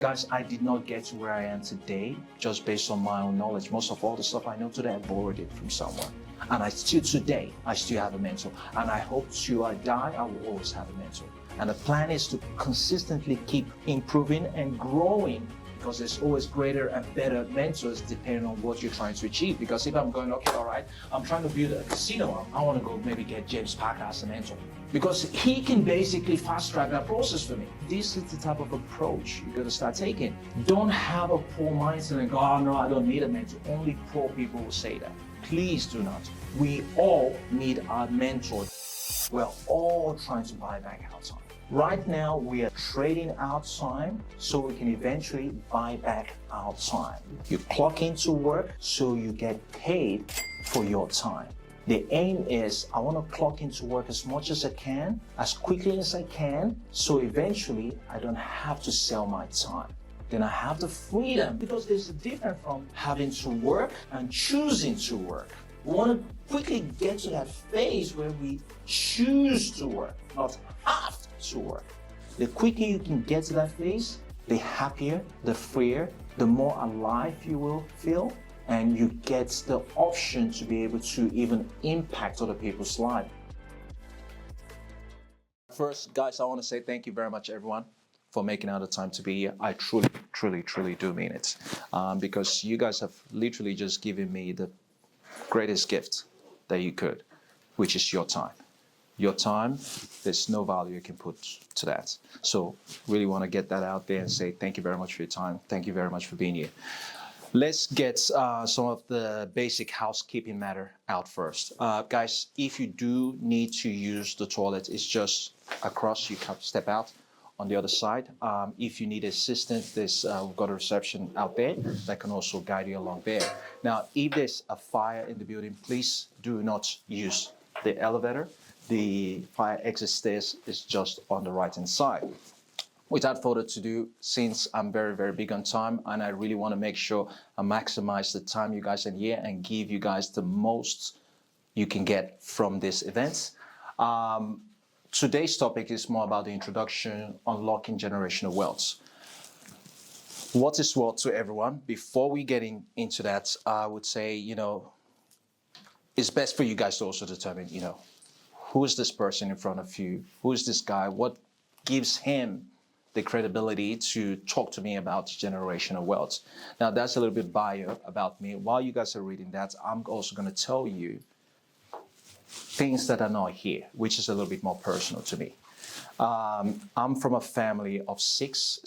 Guys, I did not get to where I am today just based on my own knowledge. Most of all the stuff I know today, I borrowed it from someone. And I still have a mentor. And I hope till I die, I will always have a mentor. And the plan is to consistently keep improving and growing, because there's always greater and better mentors depending on what you're trying to achieve. Because if I'm going, okay, all right, I'm trying to build a casino, I want to go maybe get James Parker as a mentor, because he can basically fast track that process for me. This is the type of approach you're gonna start taking. Don't have a poor mindset and go, oh no, I don't need a mentor. Only poor people will say that. Please do not. We all need our mentor. We're all trying to buy back our time. Right now, we are trading our time so we can eventually buy back our time. You clock into work so you get paid for your time. The aim is I want to clock into work as much as I can, as quickly as I can, so eventually I don't have to sell my time. Then I have the freedom, because there's a difference from having to work and choosing to work. We want to quickly get to that phase where we choose to work, not have to work. The quicker you can get to that phase, the happier, the freer, the more alive you will feel, and you get the option to be able to even impact other people's lives. First, guys, I want to say thank you very much, everyone, for making out the time to be here. I truly do mean it, because you guys have literally just given me the greatest gift that you could, which is your time. Your time, there's no value you can put to that. So really want to get that out there and say thank you very much for your time. Thank you very much for being here. Let's get some of the basic housekeeping matter out first. Guys, if you do need to use the toilet, it's just across, you can step out on the other side. If you need assistance, we've got a reception out there that can also guide you along there. Now, if there's a fire in the building, please do not use the elevator. The fire exit stairs is just on the right-hand side. Without further ado, since I'm very big on time and I really want to make sure I maximize the time you guys are here and give you guys the most you can get from this event, today's topic is more about the introduction, unlocking generational wealth. What is wealth to everyone? Before we get into that, I would say, it's best for you guys to also determine, who is this person in front of you? Who is this guy? What gives him the credibility to talk to me about generational wealth? Now, that's a little bit bio about me. While you guys are reading that, I'm also going to tell you things that are not here, which is a little bit more personal to me. I'm from a family of six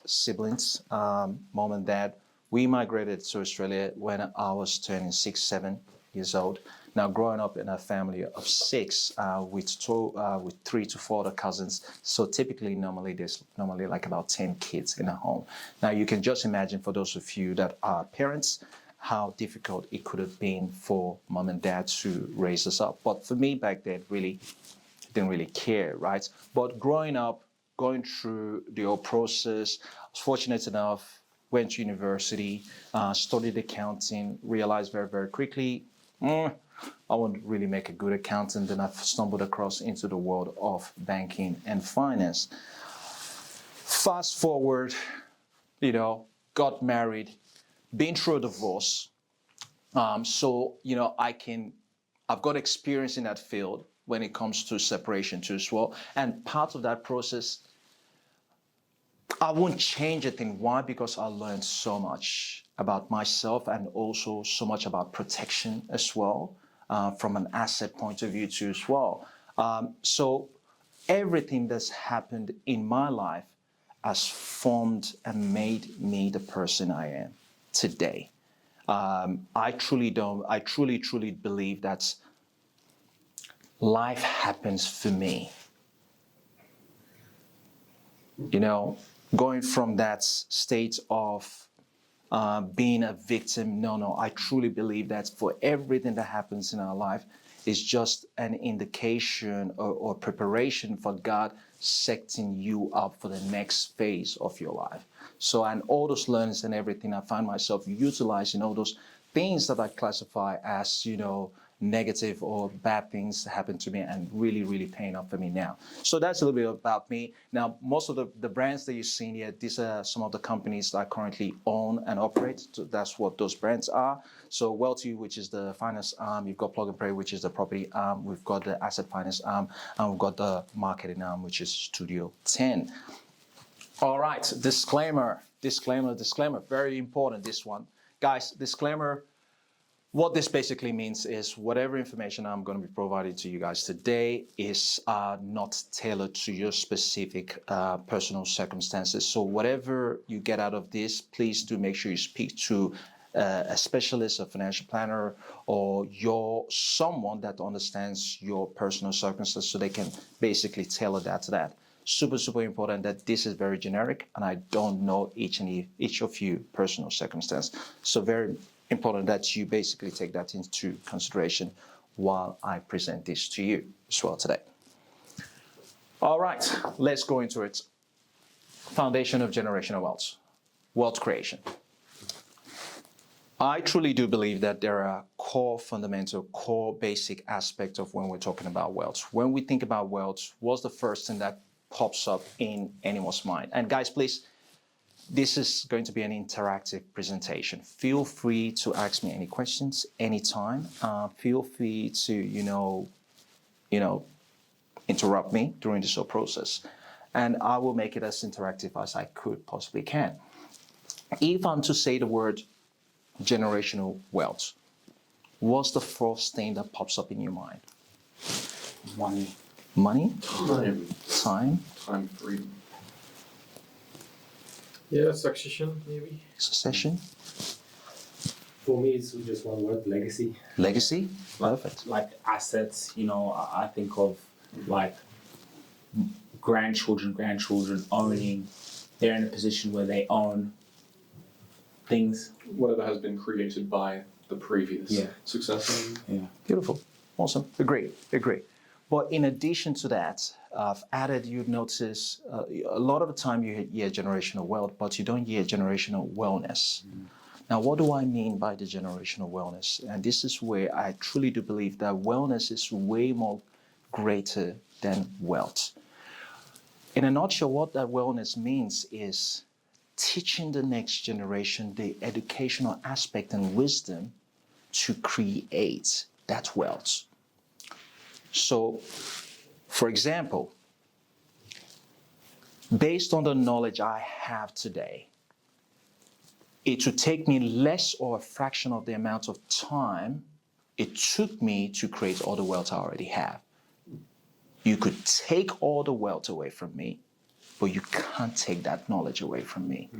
siblings, mom and dad. We migrated to Australia when I was turning 6-7 years old. Now, growing up in a family of six with 3 to 4 other cousins, so typically there's like about 10 kids in a home. Now, you can just imagine, for those of you that are parents, how difficult it could have been for mom and dad to raise us up. But for me back then, really didn't really care, right? But growing up, going through the whole process, I was fortunate enough, went to university, studied accounting, realized very quickly, I wouldn't really make a good accountant. Then I stumbled across into the world of banking and finance. Fast forward, got married, been through a divorce. So, I've got experience in that field when it comes to separation too as well. And part of that process, I won't change a thing. Why? Because I learned so much about myself and also so much about protection as well, from an asset point of view too as well. So everything that's happened in my life has formed and made me the person I am today. I truly believe that life happens for me. Going from that state of being a victim, no, I truly believe that for everything that happens in our life is just an indication or preparation for God setting you up for the next phase of your life. So, and all those learnings and everything, I find myself utilizing all those things that I classify as, negative or bad things happen to me and really, really paying up for me now. So that's a little bit about me. Now, most of the brands that you've seen here, these are some of the companies that I currently own and operate. So that's what those brands are. So Wealthy, which is the finance arm, you've got Plug and Pray, which is the property arm, we've got the asset finance arm, and we've got the marketing arm, which is Studio 10. All right, disclaimer, very important, this one. Guys, disclaimer, what this basically means is whatever information I'm going to be providing to you guys today is not tailored to your specific personal circumstances. So whatever you get out of this, please do make sure you speak to a specialist, a financial planner, or someone that understands your personal circumstances so they can basically tailor that to that. Super, super important that this is very generic and I don't know each of you personal circumstance. So very important that you basically take that into consideration while I present this to you as well today. All right, let's go into it. Foundation of generational wealth creation. I truly do believe that there are core basic aspects of when we're talking about wealth. When we think about wealth, what's the first thing that pops up in anyone's mind? And guys, please, this is going to be an interactive presentation. Feel free to ask me any questions anytime. Feel free to, interrupt me during this whole process. And I will make it as interactive as I could possibly can. If I'm to say the word generational wealth, what's the first thing that pops up in your mind? Money. Money? Time. Time? Freedom. Yeah, succession, maybe. Succession? For me, it's just one word: legacy. Legacy? Perfect. Like assets, I think of like grandchildren owning. They're in a position where they own things. Whatever has been created by the previous successor. Yeah. Beautiful. Awesome. Agree. But in addition to that, I've added, you'd notice a lot of the time you hear generational wealth, but you don't hear generational wellness. Now, what do I mean by the generational wellness? And this is where I truly do believe that wellness is way more greater than wealth. In a nutshell, what that wellness means is teaching the next generation the educational aspect and wisdom to create that wealth. So, for example, based on the knowledge I have today, it would take me less or a fraction of the amount of time it took me to create all the wealth I already have. You could take all the wealth away from me, but you can't take that knowledge away from me.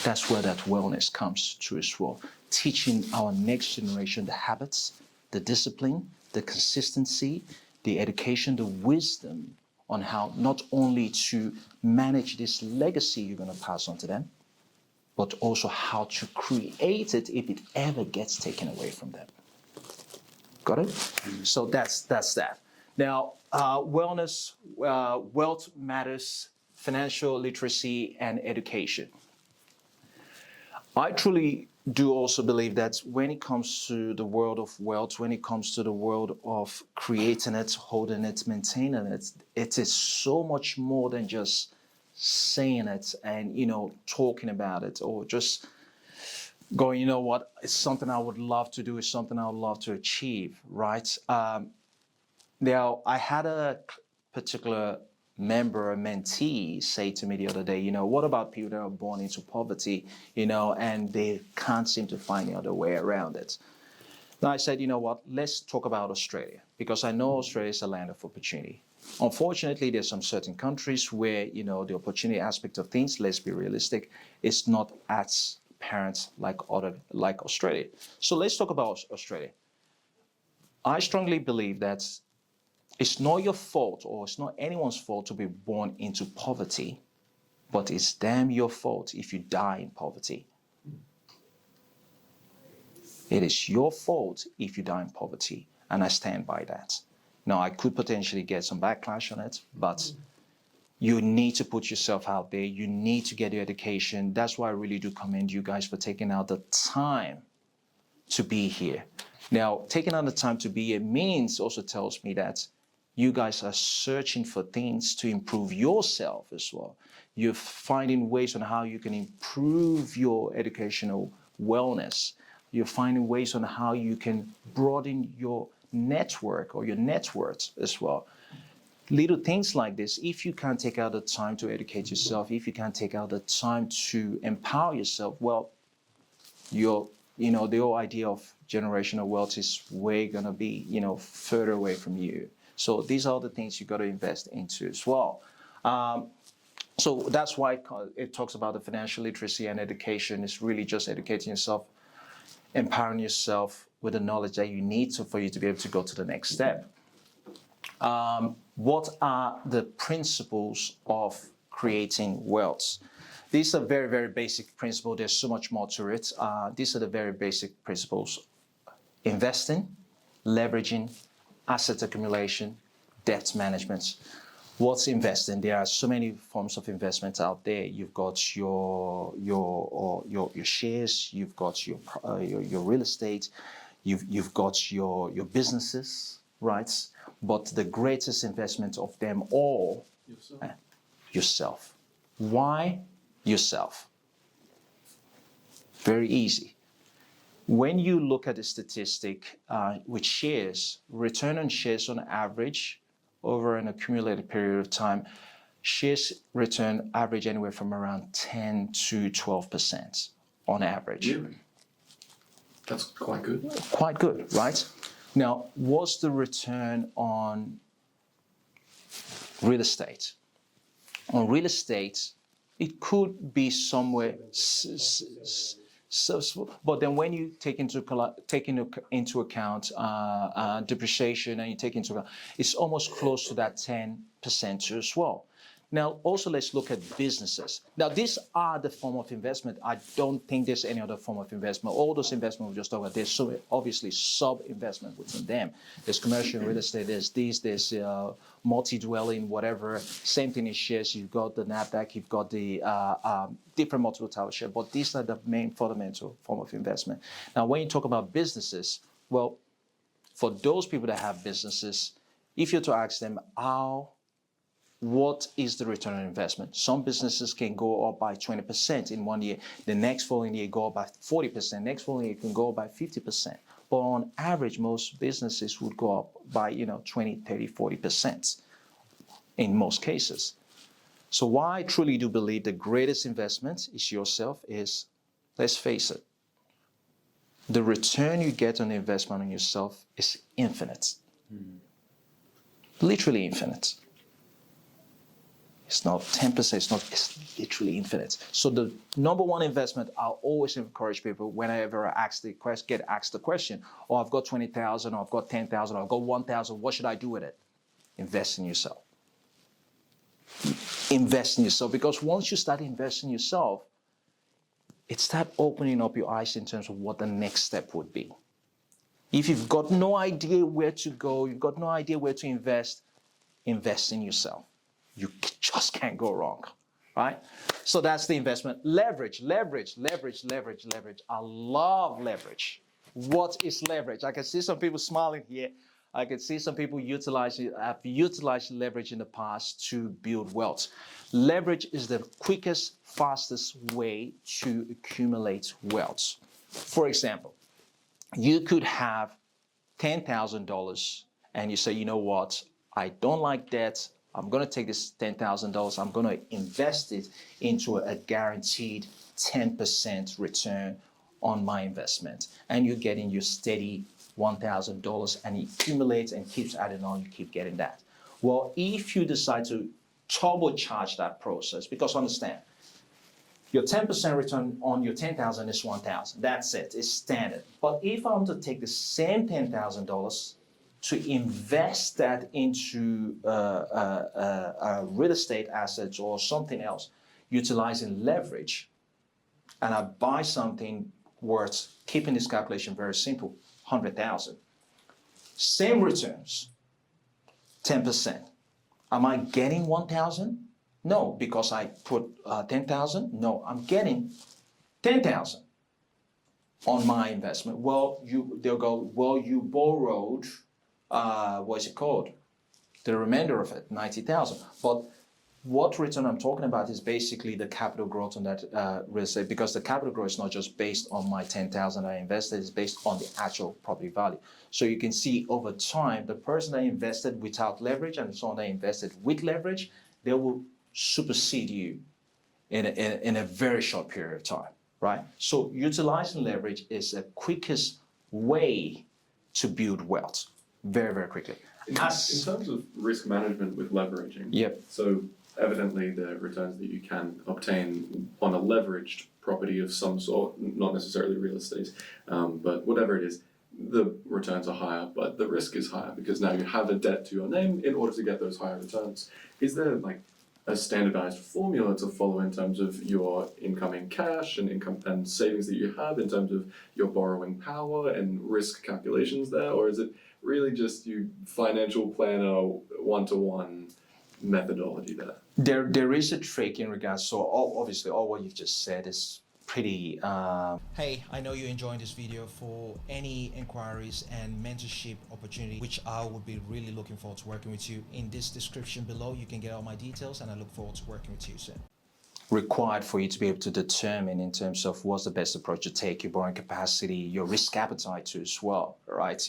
That's where that wellness comes to as well. Teaching our next generation the habits, the discipline, the consistency, the education, the wisdom on how not only to manage this legacy you're going to pass on to them, but also how to create it if it ever gets taken away from them. Got it? So that's that. Now, wellness, wealth matters, financial literacy, and education. I truly do also believe that when it comes to the world of wealth, when it comes to the world of creating it, holding it, maintaining it, it is so much more than just saying it and, talking about it or just going, it's something I would love to do, it's something I would love to achieve, right? Now, I had a particular member, a mentee, say to me the other day, what about people that are born into poverty, and they can't seem to find the other way around it? Now I said, let's talk about Australia, because I know Australia is a land of opportunity. Unfortunately, there's some certain countries where, the opportunity aspect of things, let's be realistic, is not as apparent like Australia. So let's talk about Australia. I strongly believe that it's not your fault or it's not anyone's fault to be born into poverty, but it's damn your fault if you die in poverty. It is your fault if you die in poverty, and I stand by that. Now, I could potentially get some backlash on it, but you need to put yourself out there. You need to get your education. That's why I really do commend you guys for taking out the time to be here. Now, taking out the time to be here means also tells me that you guys are searching for things to improve yourself as well. You're finding ways on how you can improve your educational wellness. You're finding ways on how you can broaden your network or your net worth as well. Little things like this, if you can't take out the time to educate yourself, if you can't take out the time to empower yourself, well, the whole idea of generational wealth is way gonna be, further away from you. So these are the things you got to invest into as well. So that's why it talks about the financial literacy and education. It's really just educating yourself, empowering yourself with the knowledge that you need for you to be able to go to the next step. What are the principles of creating wealth? These are very, very basic principles. There's so much more to it. These are the very basic principles: investing, leveraging, asset accumulation, debt management. What's investing? There are so many forms of investment out there. You've got your shares. You've got your real estate. You've got your businesses, right? But the greatest investment of them all, yourself. Why yourself? Very easy. When you look at the statistic with shares, return on shares on average over an accumulated period of time, shares return average anywhere from around 10 to 12% on average. Really? That's quite good. Quite good, right? Now, what's the return on real estate? On real estate, it could be somewhere but then when you take into account depreciation, and you take into account, it's almost close to that 10% as well. Now, also let's look at businesses. Now, these are the form of investment. I don't think there's any other form of investment. All those investments we just talked about, there's so obviously sub-investment within them. There's commercial real estate, there's multi-dwelling, whatever. Same thing in shares. You've got the NASDAQ, you've got the different multiple tower share, but these are the main fundamental form of investment. Now, when you talk about businesses, well, for those people that have businesses, if you're to ask them what is the return on investment? Some businesses can go up by 20% in 1 year. The next following year go up by 40%. Next following year can go up by 50%. But on average, most businesses would go up by 20, 30, 40% in most cases. So why I truly do believe the greatest investment is yourself is, let's face it, the return you get on the investment on yourself is infinite. Literally infinite. It's not 10%, it's literally infinite. So the number one investment, I'll always encourage people whenever I get asked the question, I've got 20,000, or I've got 10,000, or I've got 1,000, what should I do with it? Invest in yourself. Invest in yourself, because once you start investing in yourself, it starts opening up your eyes in terms of what the next step would be. If you've got no idea where to go, you've got no idea where to invest in yourself. You just can't go wrong, right? So that's the investment. Leverage. I love leverage. What is leverage? I can see some people smiling here. I can see some people have utilized leverage in the past to build wealth. Leverage is the quickest, fastest way to accumulate wealth. For example, you could have $10,000 and you say, you know what? I don't like debt. I'm going to take this $10,000, I'm going to invest it into a guaranteed 10% return on my investment. And you're getting your steady $1,000, and it accumulates and keeps adding on, you keep getting that. Well, if you decide to turbocharge that process, because understand, your 10% return on your $10,000 is $1,000. That's it, it's standard. But if I'm to take the same $10,000 to invest that into real estate assets or something else, utilizing leverage, and I buy something worth, keeping this calculation very simple, 100,000. Same returns, 10%. Am I getting 1,000? No, because I put 10,000. No, I'm getting 10,000. on my investment? Well, they'll go, well, you borrowed, what's it called? The remainder of it, 90,000. But what return I'm talking about is basically the capital growth on that real estate, because the capital growth is not just based on my 10,000 I invested, it's based on the actual property value. So you can see over time, the person that invested without leverage and someone that invested with leverage, they will supersede you in a very short period of time, right? So utilizing leverage is the quickest way to build wealth, very, very quickly. In terms of risk management with leveraging, Yep. so evidently the returns that you can obtain on a leveraged property of some sort, not necessarily real estate, but whatever it is, the returns are higher, but the risk is higher because now you have a debt to your name in order to get those higher returns. Is there like a standardized formula to follow in terms of your incoming cash and income and savings that you have in terms of your borrowing power and risk calculations there, or is it really just you financial planner one-to-one methodology there? There is a trick in regards, so obviously all what you've just said is pretty... Hey, I know you're enjoying this video. For any inquiries and mentorship opportunity, which I would be really looking forward to working with you, in this description below, you can get all my details, and I look forward to working with you soon. Required for you to be able to determine in terms of what's the best approach to take, your borrowing capacity, your risk appetite too as well, right?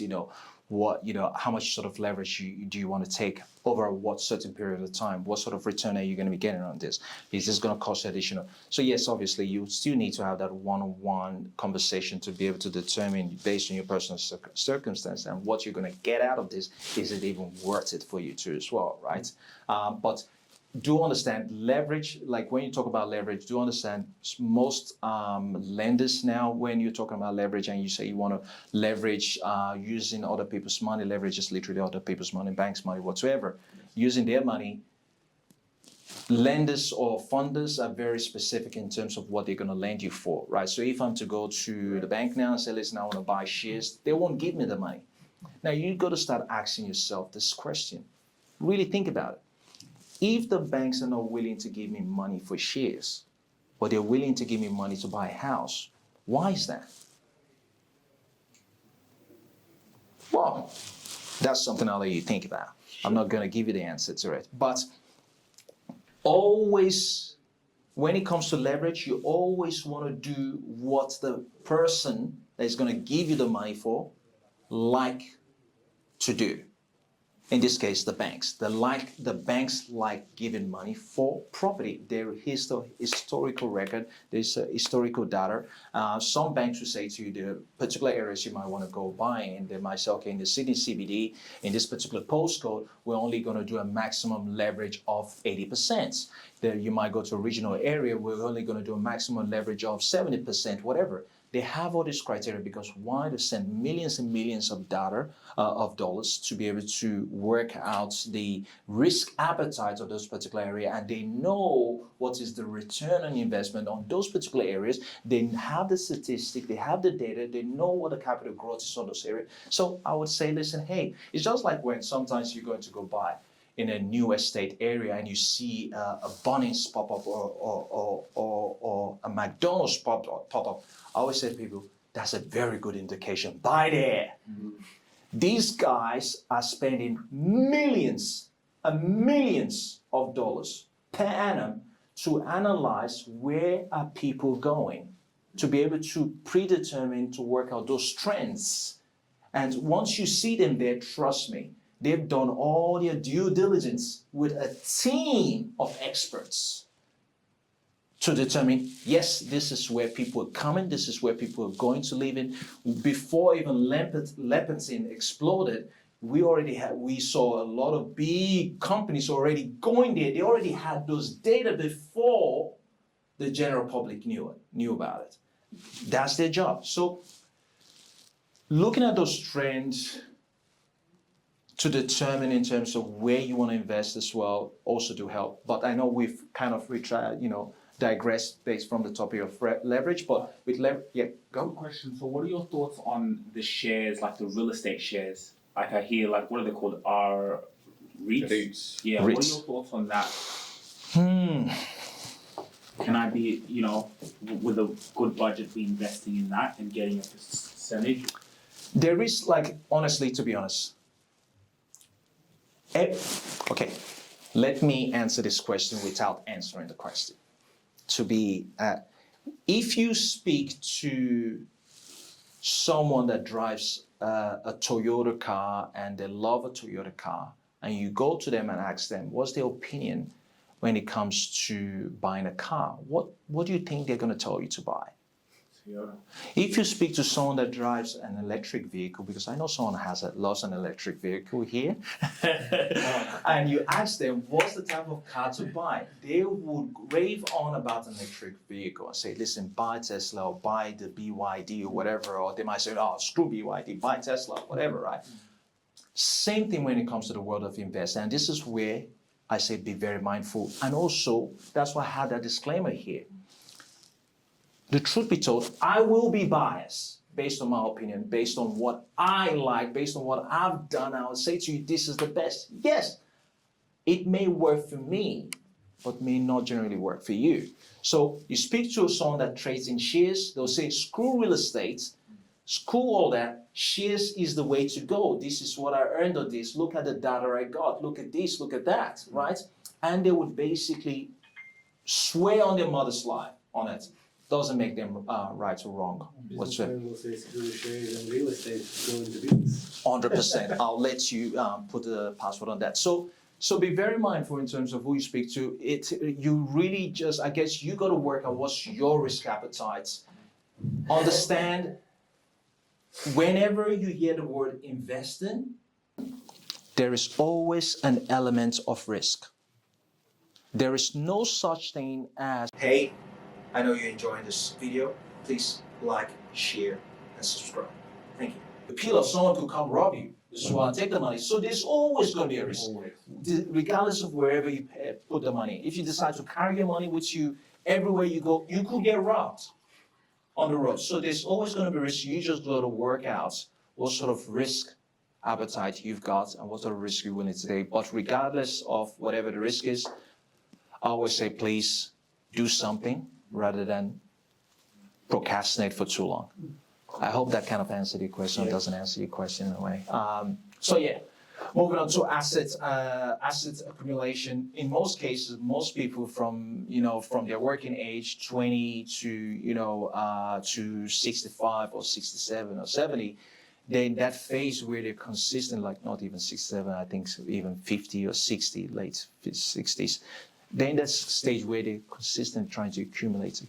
How much sort of leverage do you want to take over what certain period of time? What sort of return are you going to be getting on this? Is this going to cost additional? So yes, obviously you still need to have that one-on-one conversation to be able to determine based on your personal circumstance and what you're going to get out of this. Is it even worth it for you too as well, right? But do understand leverage, like when you talk about leverage, do understand most lenders now, when you're talking about leverage and you say you want to leverage using other people's money, leverage is literally other people's money, banks' money, whatsoever, using their money. Lenders or funders are very specific in terms of what they're going to lend you for, right? So if I'm to go to the bank now and say, listen, I want to buy shares, they won't give me the money. Now you got to start asking yourself this question. Really think about it. If the banks are not willing to give me money for shares, but they're willing to give me money to buy a house, why is that? Well, that's something I'll let you think about. Sure. I'm not going to give you the answer to it. But always, when it comes to leverage, you always want to do what the person that is going to give you the money for like to do. In this case, the banks. The banks like giving money for property. Their historical record, there's historical data. Some banks will say to you the particular areas you might want to go buy in. They might say, okay, in the city CBD, in this particular postcode, we're only going to do a maximum leverage of 80%. Then you might go to a regional area, we're only going to do a maximum leverage of 70%, whatever. They have all these criteria because why? To send millions and millions of dollars to be able to work out the risk appetite of those particular area, and they know what is the return on investment on those particular areas. They have the statistic, they have the data, they know what the capital growth is on those areas. So I would say, listen, hey, it's just like when sometimes you're going to go buy in a new estate area and you see a Bunnings pop up or a McDonald's pop up. I always say to people, that's a very good indication. Buy there. Mm-hmm. These guys are spending millions and millions of dollars per annum to analyze where are people going, to be able to predetermine, to work out those trends. And once you see them there, trust me, they've done all their due diligence with a team of experts to determine, yes, this is where people are coming, this is where people are going to live in. Before even Lepentin exploded, we saw a lot of big companies already going there. They already had those data before the general public knew about it. That's their job. So looking at those trends to determine in terms of where you want to invest as well also do help. But I know we've kind of digressed based from the topic of leverage, but with leverage, yeah, go. Good question. So what are your thoughts on the shares, like the real estate shares? Like I hear, like, what are they called? REITs? Yeah, REITs. What are your thoughts on that? Can I be, with a good budget, be investing in that and getting a percentage? There is, like, honestly, to be honest, okay, let me answer this question without answering the question. If you speak to someone that drives a Toyota car and they love a Toyota car, and you go to them and ask them, what's their opinion when it comes to buying a car? What do you think they're going to tell you to buy? Toyota. If you speak to someone that drives an electric vehicle, because I know someone loves an electric vehicle here, and you ask them what's the type of car to buy, they would rave on about an electric vehicle and say, listen, buy Tesla or buy the BYD or whatever, or they might say, oh, screw BYD, buy Tesla, whatever, right? Same thing when it comes to the world of investing, and this is where I say be very mindful, and also that's why I had that disclaimer here. The truth be told, I will be biased based on my opinion, based on what I like, based on what I've done. I will say to you, this is the best. Yes, it may work for me, but may not generally work for you. So you speak to someone that trades in shares, they'll say, screw real estate, screw all that. Shares is the way to go. This is what I earned on this. Look at the data I got. Look at this, look at that, right? And they would basically swear on their mother's life on it. Doesn't make them right or wrong whatsoever. Businessmen will say screw shares and real estate go into business. 100%. I'll let you put the password on that. So be very mindful in terms of who you speak to. You really just, I guess you got to work out what's your risk appetite. Understand, whenever you hear the word investing, there is always an element of risk. There is no such thing as, hey, I know you're enjoying this video. Please like, share, and subscribe. Thank you. The appeal of someone could come rob you. This is why I take the money. So there's always going to be a risk, regardless of wherever you put the money. If you decide to carry your money with you everywhere you go, you could get robbed on the road. So there's always going to be risk. You just got to work out what sort of risk appetite you've got and what sort of risk you're willing to take. But regardless of whatever the risk is, I always say, please do something rather than procrastinate for too long. I hope that kind of answered your question, doesn't answer your question in a way. Moving on to asset accumulation. In most cases, most people from their working age, 20 to 65 or 67 or 70, they're in that phase where they're consistent, like not even 67, I think even 50 or 60, late 60s. They're in that stage where they're consistently trying to accumulate.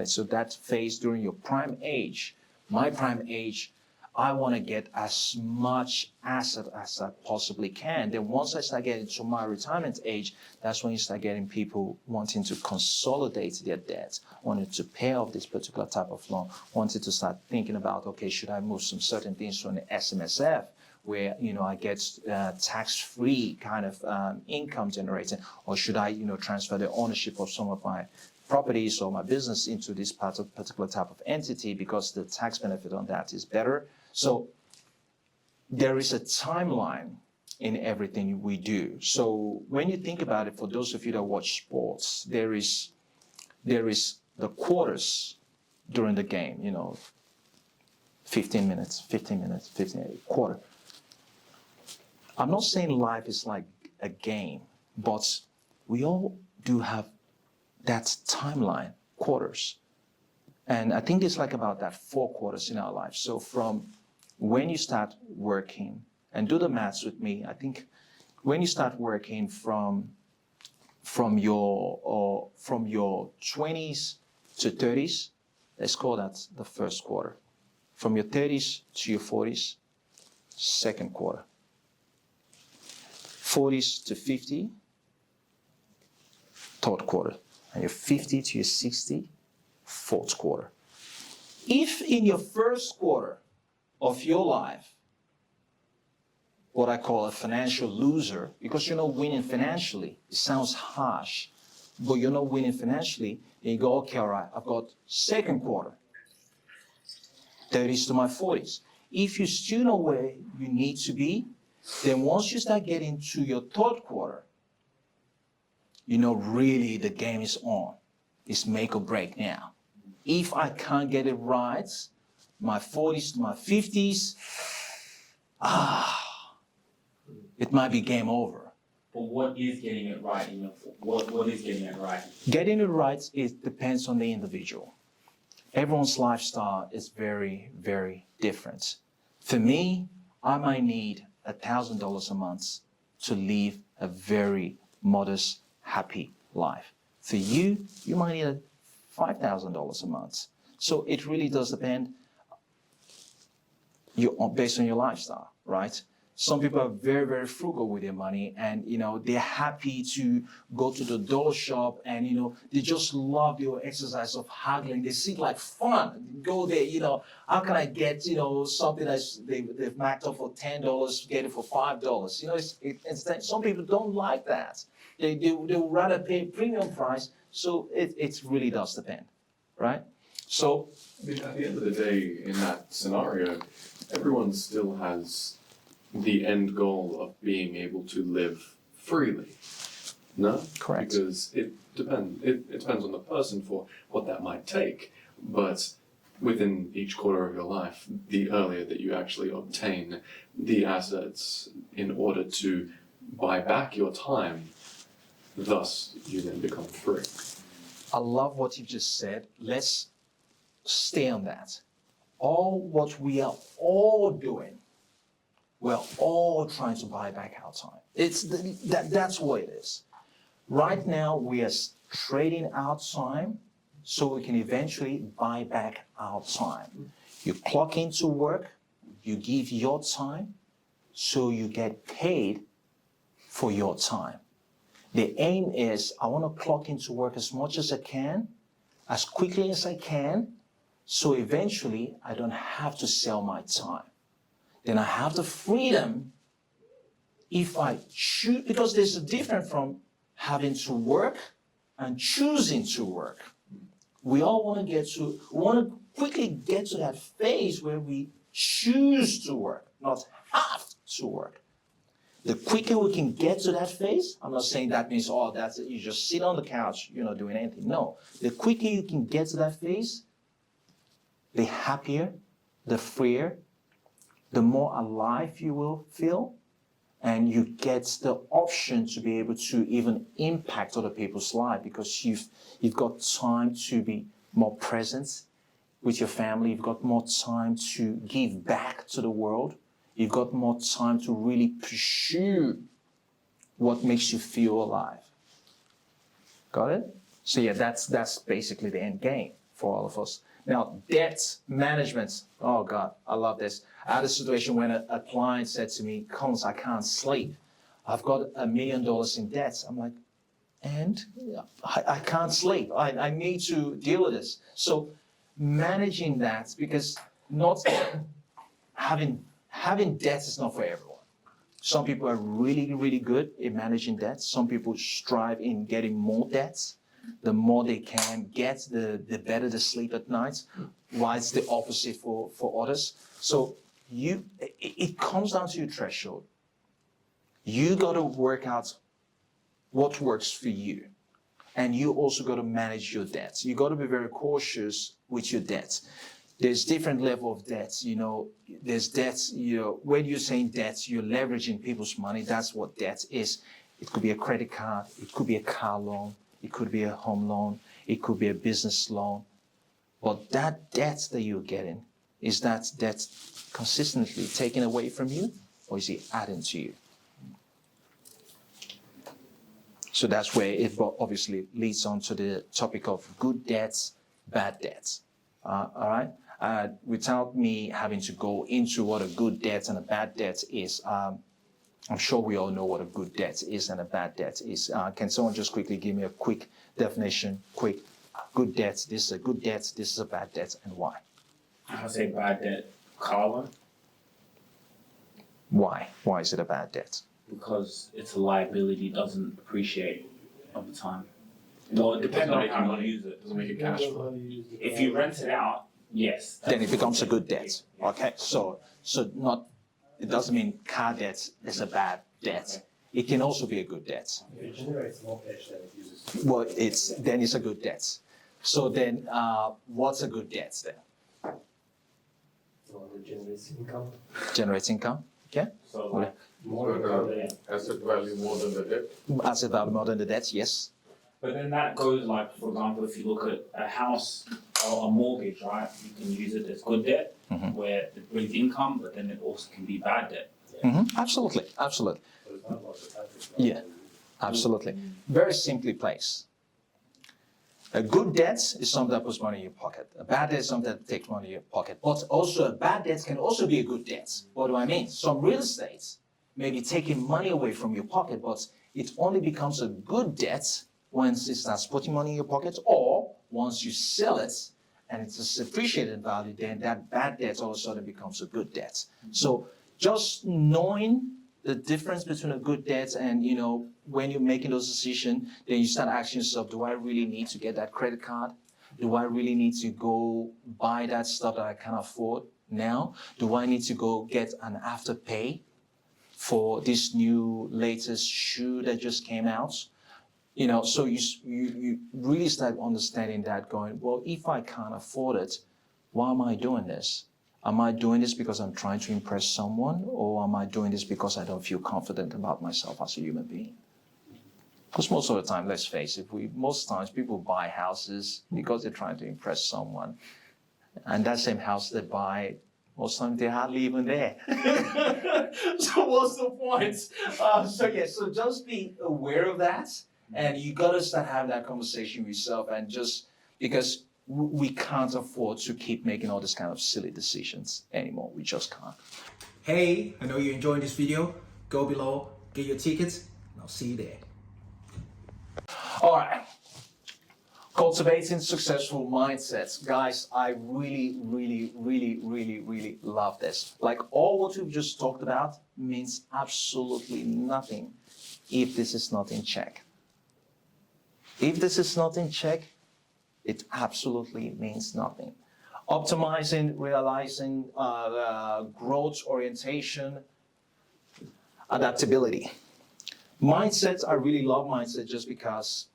So that phase during your prime age, my prime age, I want to get as much asset as I possibly can. Then once I start getting to my retirement age, that's when you start getting people wanting to consolidate their debt, wanting to pay off this particular type of loan, wanting to start thinking about, okay, should I move some certain things from the SMSF, where I get tax-free kind of income generating, or should I transfer the ownership of some of my properties or my business into this particular type of entity because the tax benefit on that is better. So there is a timeline in everything we do. So when you think about it, for those of you that watch sports, there is the quarters during the game, 15 minutes, quarter. I'm not saying life is like a game, but we all do have that timeline, quarters. And I think it's like about that 4 quarters in our life. So from when you start working, and do the maths with me, I think when you start working from your 20s to 30s, let's call that the first quarter. From your 30s to your 40s, second quarter. 40s to 50, third quarter. And your 50 to your 60, fourth quarter. If in your first quarter of your life, what I call a financial loser, because you're not winning financially, it sounds harsh, but you're not winning financially, and you go, okay, all right, I've got second quarter, 30s to my 40s. If you still know where you need to be, then once you start getting to your third quarter, really the game is on. It's make or break now. If I can't get it right, my 40s to my 50s, it might be game over. But what is getting it right? What is getting it right? Getting it right, it depends on the individual. Everyone's lifestyle is very, very different. For me, I might need $1,000 a month to live a very modest, happy life. For you, you might need $5,000 a month. So it really does depend based on your lifestyle, right? Some people are very, very frugal with their money, and they're happy to go to the dollar shop, and they just love the exercise of haggling. They see it like fun. Go there, how can I get something they've marked up for $10, get it for $5? Some people don't like that. They would rather pay premium price. So it really does depend, right? So I mean, at the end of the day, in that scenario, everyone still has the end goal of being able to live freely. No? Correct. Because it depends on the person for what that might take. But within each quarter of your life, the earlier that you actually obtain the assets in order to buy back your time, thus you then become free. I love what you just said. Let's stay on that. All what we are all doing, we're all trying to buy back our time. That's what it is. Right now, we are trading our time so we can eventually buy back our time. You clock into work, you give your time, so you get paid for your time. The aim is I want to clock into work as much as I can, as quickly as I can, so eventually I don't have to sell my time. Then I have the freedom if I choose, because there's a difference from having to work and choosing to work. We all want to quickly get to that phase where we choose to work, not have to work. The quicker we can get to that phase, I'm not saying that means, that's it, you just sit on the couch, you're not doing anything. No, the quicker you can get to that phase, the happier, the freer, the more alive you will feel, and you get the option to be able to even impact other people's lives because you've got time to be more present with your family. You've got more time to give back to the world. You've got more time to really pursue what makes you feel alive. Got it? So yeah, that's basically the end game for all of us. Now, debt management. Oh God, I love this. I had a situation when a client said to me, Collins, I can't sleep. I've got $1 million in debt. I'm like, and I can't sleep. I need to deal with this. So managing that, because not having debt is not for everyone. Some people are really, really good in managing debt. Some people strive in getting more debts. The more they can get, the better they sleep at night. Why it's the opposite for others. So it comes down to your threshold. You got to work out what works for you. And you also got to manage your debts. You got to be very cautious with your debts. There's different level of debts. There's debts, when you're saying debts, you're leveraging people's money. That's what debt is. It could be a credit card. It could be a car loan. It could be a home loan. It could be a business loan. But that debt that you're getting, is that debt consistently taken away from you, or is it adding to you? So that's where it obviously leads on to the topic of good debts, bad debts. All right? Without me having to go into what a good debt and a bad debt is, I'm sure we all know what a good debt is and a bad debt is. Can someone just quickly give me a quick definition, good debt, this is a good debt, this is a bad debt, and why? I would say bad debt, car loan, Why? Why is it a bad debt? because it's a liability, doesn't appreciate over time. Well, it depends on how you use it. Doesn't make it cash flow. If you rent it out, yes. Then it becomes a good debt. Okay, so not, it doesn't mean car debt is a bad debt. it can also be a good debt. If it generates more cash than it uses. Well, it's a good debt. So then, what's a good debt then? The one that generates income. Generates income, okay? So Okay. like More So income. the asset value more than the debt? Asset value more than the debt, yes. But then that goes like, for example, if you look at a house or a mortgage, right? You can use it as good debt, Mhm. where it brings income, but then it also can be bad debt. Absolutely, absolutely, So it's not lots of taxes. Yeah. absolutely. Very simply placed. A good debt is something that puts money in your pocket. A bad debt is something that takes money in your pocket. But also a bad debt can also be a good debt. What do I mean? Some real estate may be taking money away from your pocket, but it only becomes a good debt once it starts putting money in your pocket, or once you sell it and it's appreciated in value, then that bad debt all of a sudden becomes a good debt. So just knowing the difference between a good debt and, when you're making those decisions, then you start asking yourself, do I really need to get that credit card? Do I really need to go buy that stuff that I can't afford now? Do I need to go get an afterpay for this new latest shoe that just came out? So you really start understanding that, going, well, if I can't afford it, why am I doing this? Am I doing this because I'm trying to impress someone, or am I doing this because I don't feel confident about myself as a human being? Because most of the time, let's face it, most times people buy houses because they're trying to impress someone. And that same house they buy, most times they're hardly even there. So what's the point? So just be aware of that. And you gotta start having that conversation with yourself, and just because we can't afford to keep making all this kind of silly decisions anymore. We just can't. Hey, I know you're enjoying this video. Go below, get your tickets, and I'll see you there. All right. Cultivating successful mindsets. Guys, I really, really, really, really, really love this. Like, all what we've just talked about means absolutely nothing if this is not in check. If this is not in check, it absolutely means nothing. Optimizing, realizing, growth orientation, adaptability. Mindsets, I really love mindset just because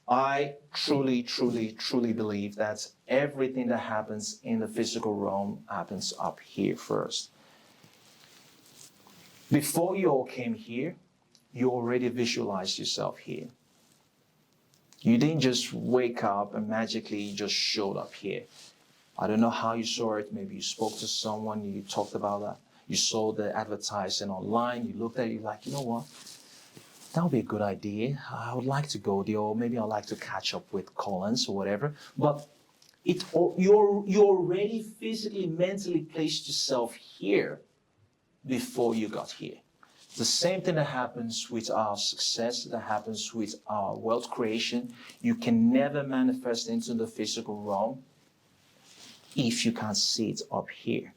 I truly, truly, truly believe that everything that happens in the physical realm happens up here first. Before you all came here, you already visualized yourself here. You didn't just wake up and magically just showed up here. I don't know how you saw it. Maybe you spoke to someone, you talked about that. You saw the advertising online, you looked at it, you're like, you know what? That would be a good idea. I would like to go there, or maybe I'd like to catch up with Collins or whatever. But you already physically, mentally placed yourself here before you got here. The same thing that happens with our success, that happens with our wealth creation. You can never manifest into the physical realm if you can't see it up here.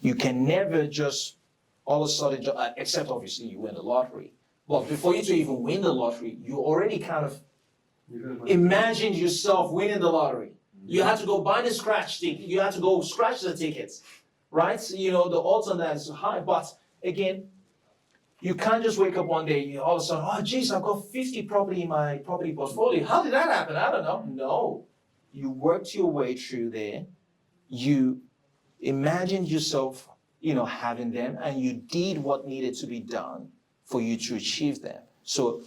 You can never just all of a sudden, except obviously you win the lottery. But before you to even win the lottery, you already kind of imagined yourself winning the lottery. You had to go buy the scratch ticket. You had to go scratch the tickets, right? So, the odds on that is high. But again, you can't just wake up one day, all of a sudden, oh, geez, I've got 50 property in my property portfolio. How did that happen? I don't know. No. You worked your way through there. You imagined yourself, having them, and you did what needed to be done for you to achieve them. So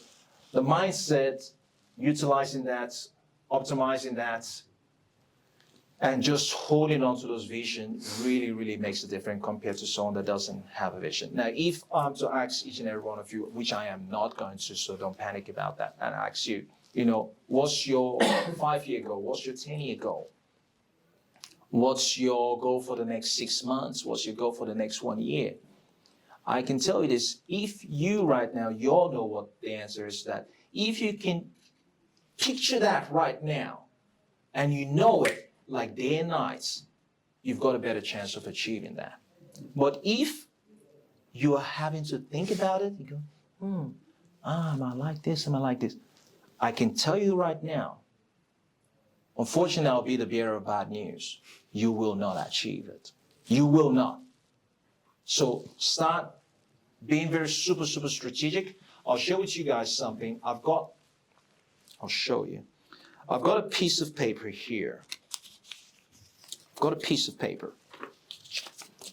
the mindset, utilizing that, optimizing that, and just holding on to those visions really, really makes a difference compared to someone that doesn't have a vision. Now, if I'm to ask each and every one of you, which I am not going to, so don't panic about that, and ask you, what's your 5-year goal? What's your 10-year goal? What's your goal for the next 6 months? What's your goal for the next 1 year? I can tell you this, if you right now, you all know what the answer is to that. If you can picture that right now, and you know it, like day and night, you've got a better chance of achieving that. But if you are having to think about it, you go, am I like this? Am I like this? I can tell you right now, unfortunately, I'll be the bearer of bad news. You will not achieve it. You will not. So start being very super strategic. I'll share with you guys something. I'll show you. I've got a piece of paper here. I've got a piece of paper.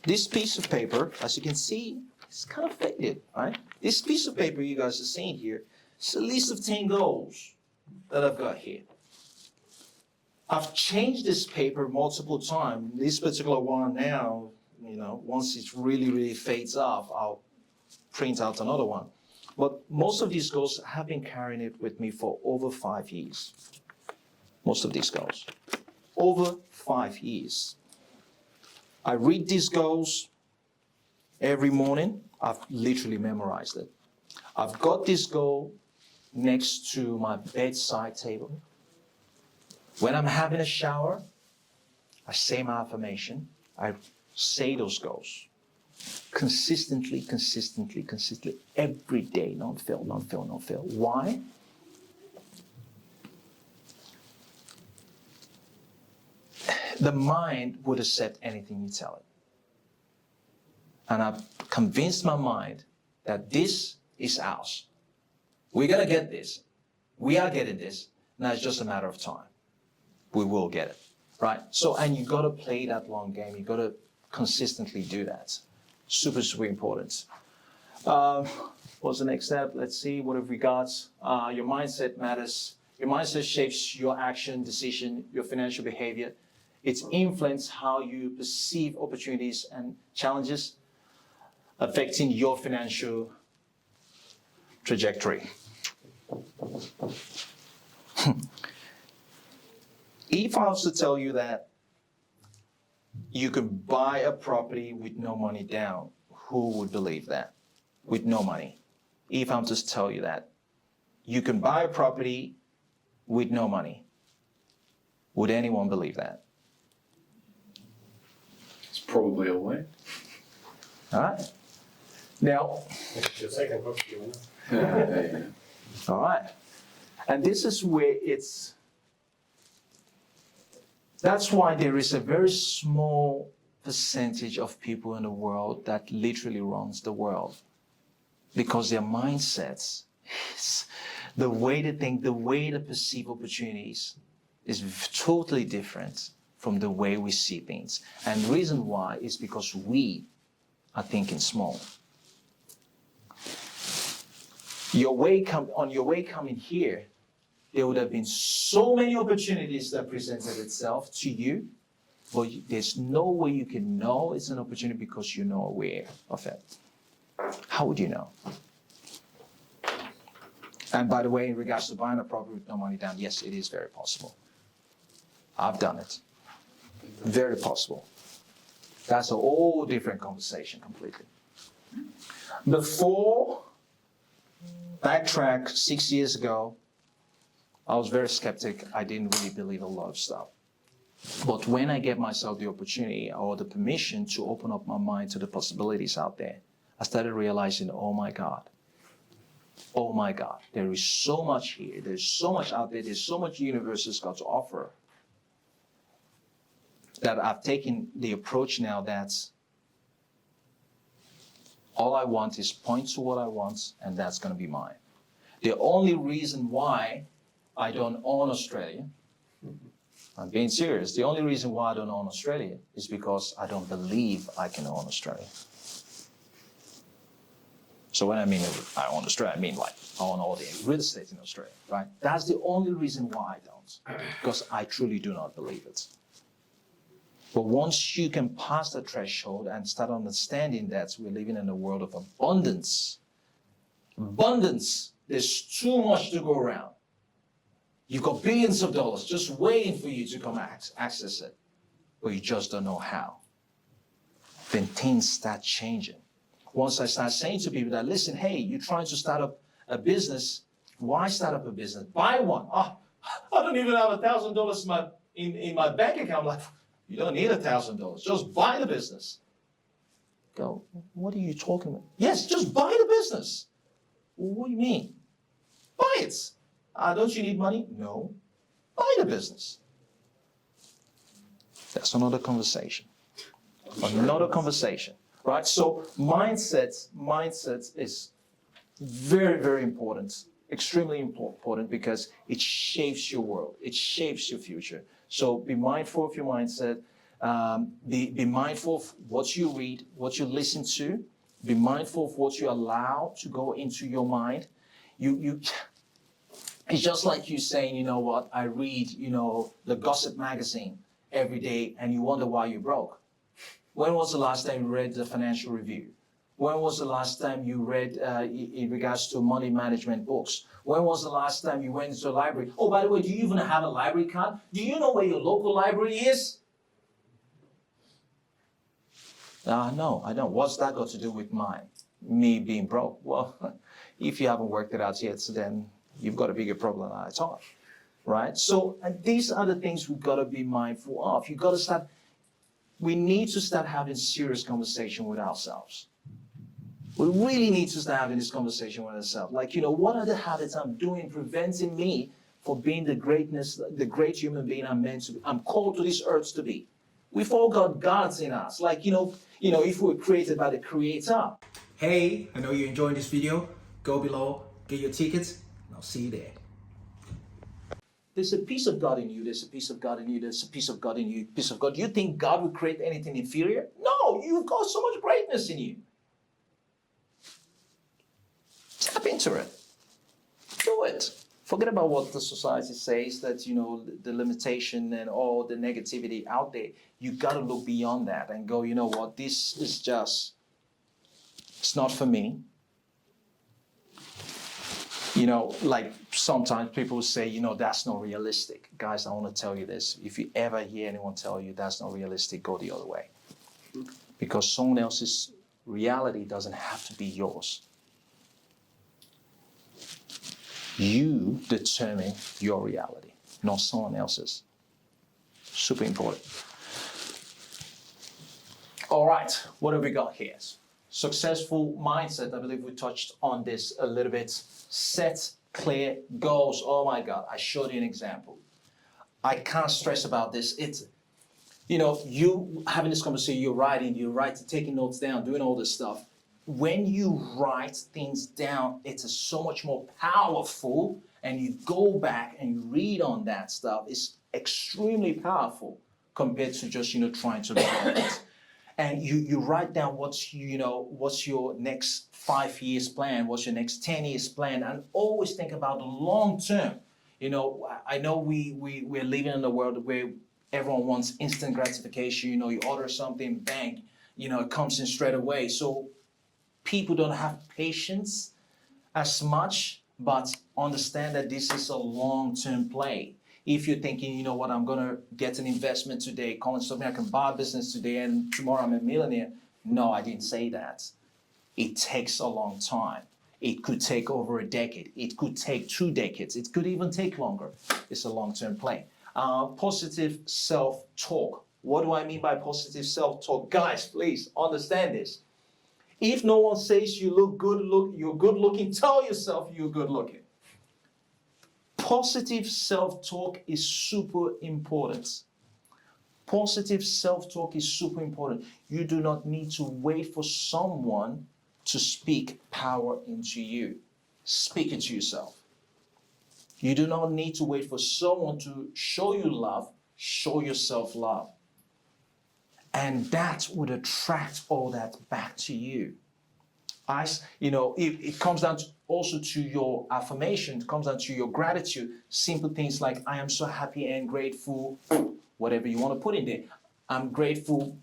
This piece of paper, as you can see, it's kind of faded, right? This piece of paper you guys are seeing here, it's a list of 10 goals that I've got here. I've changed this paper multiple times. This particular one now, once it really fades off, I'll print out another one. But most of these goals, I have been carrying it with me for over 5 years. Most of these goals. Over 5 years. I read these goals every morning. I've literally memorized it. I've got this goal next to my bedside table. When I'm having a shower, I say my affirmation. I say those goals. Consistently, every day, not fail. Why? The mind would accept anything you tell it. And I've convinced my mind that this is ours. We're going to get this. We are getting this. Now it's just a matter of time. We will get it, right? So, and you got to play that long game. You got to consistently do that. Super important. What's the next step? Let's see. What have we got? Your mindset matters. Your mindset shapes your action, decision, your financial behavior. It's influence how you perceive opportunities and challenges affecting your financial trajectory. If I was to tell you that you could buy a property with no money down, who would believe that? With no money. If I'm to tell you that you can buy a property with no money, would anyone believe that? It's probably a way. All right. Now, The second question. all right. And this is where that's why there is a very small percentage of people in the world that literally runs the world. Because their mindsets, the way they think, the way they perceive opportunities is totally different from the way we see things. And the reason why is because we are thinking small. On your way coming here, there would have been so many opportunities that presented itself to you, but there's no way you can know it's an opportunity because you're not aware of it. How would you know? And by the way, in regards to buying a property with no money down, yes, it is very possible. I've done it. Very possible. That's a whole different conversation completely. Backtrack 6 years ago, I was very skeptic. I didn't really believe a lot of stuff. But when I gave myself the opportunity or the permission to open up my mind to the possibilities out there, I started realizing, oh my God, there is so much here. There's so much out there. There's so much the universe has got to offer that I've taken the approach now that all I want is point to what I want, and that's going to be mine. The only reason why I don't own Australia, I'm being serious, the only reason why I don't own Australia is because I don't believe I can own Australia. So when I mean I own Australia, I mean like I own all the real estate in Australia, right? That's the only reason why I don't, because I truly do not believe it. But once you can pass the threshold and start understanding that we're living in a world of abundance, there's too much to go around. You've got billions of dollars just waiting for you to come access it, but you just don't know how. Then things start changing. Once I start saying to people that, listen, hey, you're trying to start up a business, why start up a business? Buy one. Oh, I don't even have $1,000 in my bank account. I'm like, you don't need $1,000. Just buy the business. Go, what are you talking about? Yes, just buy the business. Well, what do you mean? Buy it. Don't you need money? No. Buy the business. That's another conversation. Another conversation. right? So mindset is very, very important, extremely important because it shapes your world, it shapes your future. So be mindful of your mindset. Be mindful of what you read, what you listen to. Be mindful of what you allow to go into your mind. You It's just like you saying, you know what, I read, the gossip magazine every day and you wonder why you're broke. When was the last time you read the Financial Review? When was the last time you read in regards to money management books? When was the last time you went to a library? Oh, by the way, do you even have a library card? Do you know where your local library is? No, I don't. What's that got to do with me being broke? Well, if you haven't worked it out yet, then you've got a bigger problem than I thought, right? So these are the things we've got to be mindful of. You've got to start, we need to start having serious conversation with ourselves. We really need to start having this conversation with ourselves. Like, what are the habits I'm doing preventing me from being the great human being I'm called to this earth to be? We've all got gods in us. Like, if we're created by the Creator. Hey, I know you're enjoying this video. Go below, get your tickets, and I'll see you there. There's a piece of God in you, there's a piece of God in you, there's a piece of God in you, piece of God. You think God would create anything inferior? No, you've got so much greatness in you. Tap into it. Do it. Forget about what the society says, that, the limitation and all the negativity out there. You got to look beyond that and go, you know what, this is just, it's not for me. Like sometimes people say, that's not realistic. Guys, I want to tell you this. If you ever hear anyone tell you that's not realistic, go the other way. Because someone else's reality doesn't have to be yours. You determine your reality, not someone else's. Super important. All right, what have we got here? Successful mindset. I believe we touched on this a little bit. Set clear goals. Oh my God, I showed you an example. I can't stress about this. It's, you having this conversation, you're taking notes down, doing all this stuff. When you write things down, it's so much more powerful, and you go back and you read on that stuff. It's extremely powerful compared to just, trying to read it. And you write down what's your next 5 years plan, what's your next 10 years plan, and always think about the long term. I know we're living in a world where everyone wants instant gratification. You order something, bang, it comes in straight away. So people don't have patience as much, but understand that this is a long-term play. If you're thinking, I'm going to get an investment today, Collins told me I can buy a business today and tomorrow I'm a millionaire. No, I didn't say that. It takes a long time. It could take over a decade. It could take 2 decades. It could even take longer. It's a long-term play. Positive self-talk. What do I mean by positive self-talk? Guys, please understand this. If no one says you look good, you're good looking, tell yourself you're good looking. Positive self-talk is super important. Positive self-talk is super important. You do not need to wait for someone to speak power into you. Speak it to yourself. You do not need to wait for someone to show you love. Show yourself love. And that would attract all that back to you. It comes down also to your affirmation. It comes down to your gratitude. Simple things like, I am so happy and grateful, whatever you want to put in there. I'm grateful.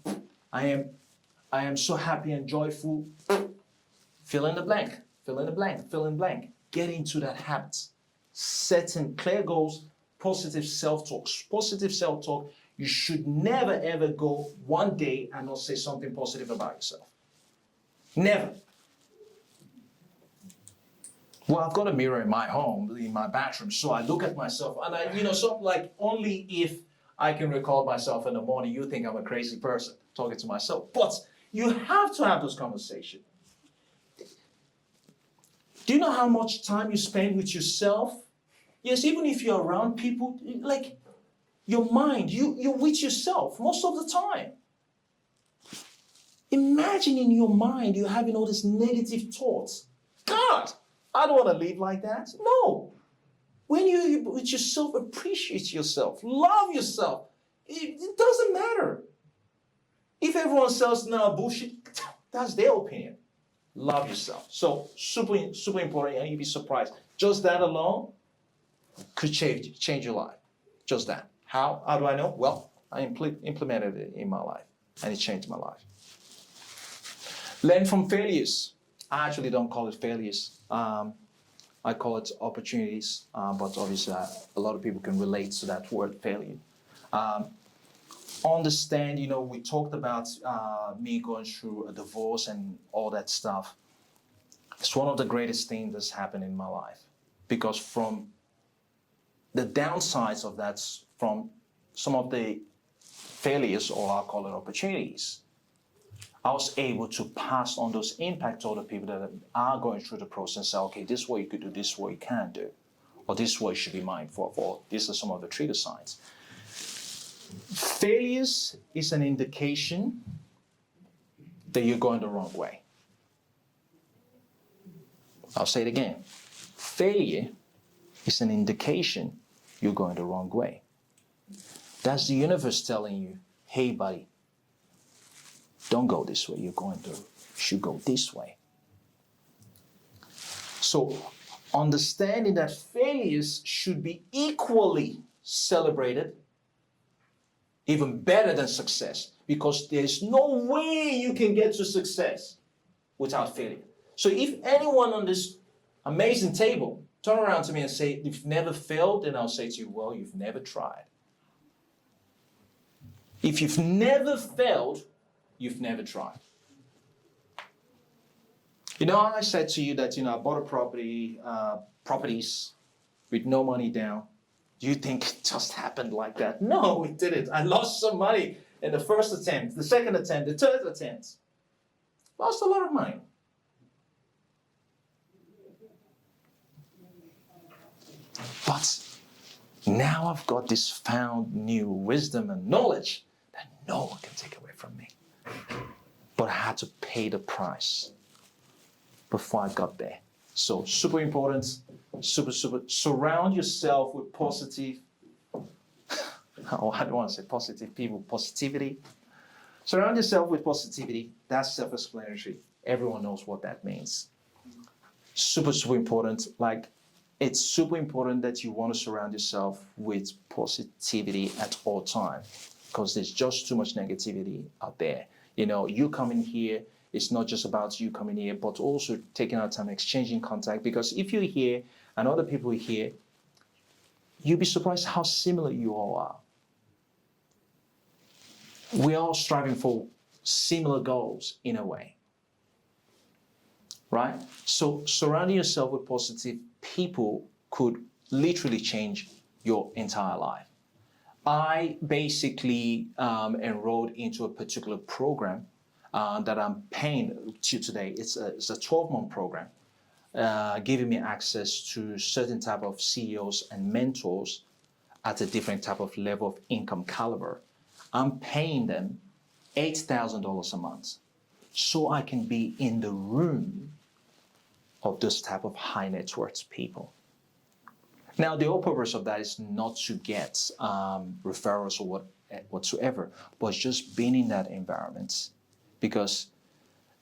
I am so happy and joyful. Fill in the blank. Fill in the blank. Fill in the blank. Get into that habit. Setting clear goals. Positive self-talk. Positive self-talk. You should never ever go one day and not say something positive about yourself. Never. Well, I've got a mirror in my home, in my bathroom, so I look at myself and something like, only if I can record myself in the morning, you think I'm a crazy person talking to myself. But you have to have those conversations. Do you know how much time you spend with yourself? Yes, even if you're around people, like, your mind, you're with yourself most of the time. Imagine in your mind you're having all these negative thoughts. God, I don't want to live like that. No. When you with yourself, appreciate yourself, love yourself, it doesn't matter. If everyone says no bullshit, that's their opinion. Love yourself. So super important, and you'd be surprised. Just that alone could change your life. Just that. How? How do I know? Well, I implemented it in my life, and it changed my life. Learn from failures. I actually don't call it failures. I call it opportunities, but obviously a lot of people can relate to that word failure. Understand, we talked about me going through a divorce and all that stuff. It's one of the greatest things that's happened in my life, because from the downsides of that, from some of the failures, or I'll call it opportunities, I was able to pass on those impacts to other people that are going through the process and say, okay, this is what you could do, this is what you can't do, or this is what you should be mindful of, or these are some of the trigger signs. Failures is an indication that you're going the wrong way. I'll say it again. Failure is an indication you're going the wrong way. That's the universe telling you, hey, buddy, don't go this way. You should go this way. So understanding that failures should be equally celebrated, even better than success, because there's no way you can get to success without failure. So if anyone on this amazing table turn around to me and say, you've never failed, then I'll say to you, well, you've never tried. If you've never failed, you've never tried. I said to you that, I bought a properties with no money down. Do you think it just happened like that? No, it didn't. I lost some money in the first attempt, the second attempt, the third attempt. Lost a lot of money. But now I've got this found new wisdom and knowledge that no one can take away from me. But I had to pay the price before I got there. So super important, super. Surround yourself with positive, I don't want to say positive people, positivity. Surround yourself with positivity. That's self-explanatory. Everyone knows what that means. Super important. It's super important that you want to surround yourself with positivity at all times, because there's just too much negativity out there. You coming here, it's not just about you coming here, but also taking our time exchanging contact, because if you're here and other people are here, you'll be surprised how similar you all are. We're all striving for similar goals in a way, right? So surrounding yourself with positive people could literally change your entire life. I basically enrolled into a particular program that I'm paying to today. It's a 12-month program, giving me access to certain type of CEOs and mentors at a different type of level of income caliber. I'm paying them $8,000 a month so I can be in the room of this type of high net worth people. Now, the whole purpose of that is not to get referrals or whatsoever, but just being in that environment, because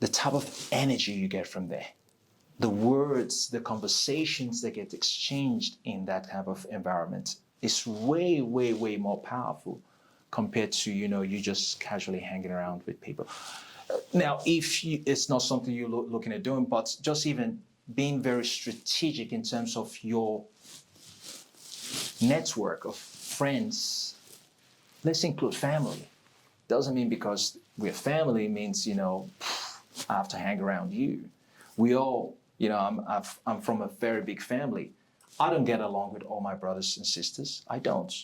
the type of energy you get from there, the words, the conversations that get exchanged in that type of environment is way, way, way more powerful compared to, you just casually hanging around with people. Now, it's not something you're looking at doing, but just even being very strategic in terms of your network of friends. Let's include family. Doesn't mean because we're family means, I have to hang around you. We all, I'm from a very big family. I don't get along with all my brothers and sisters. I don't.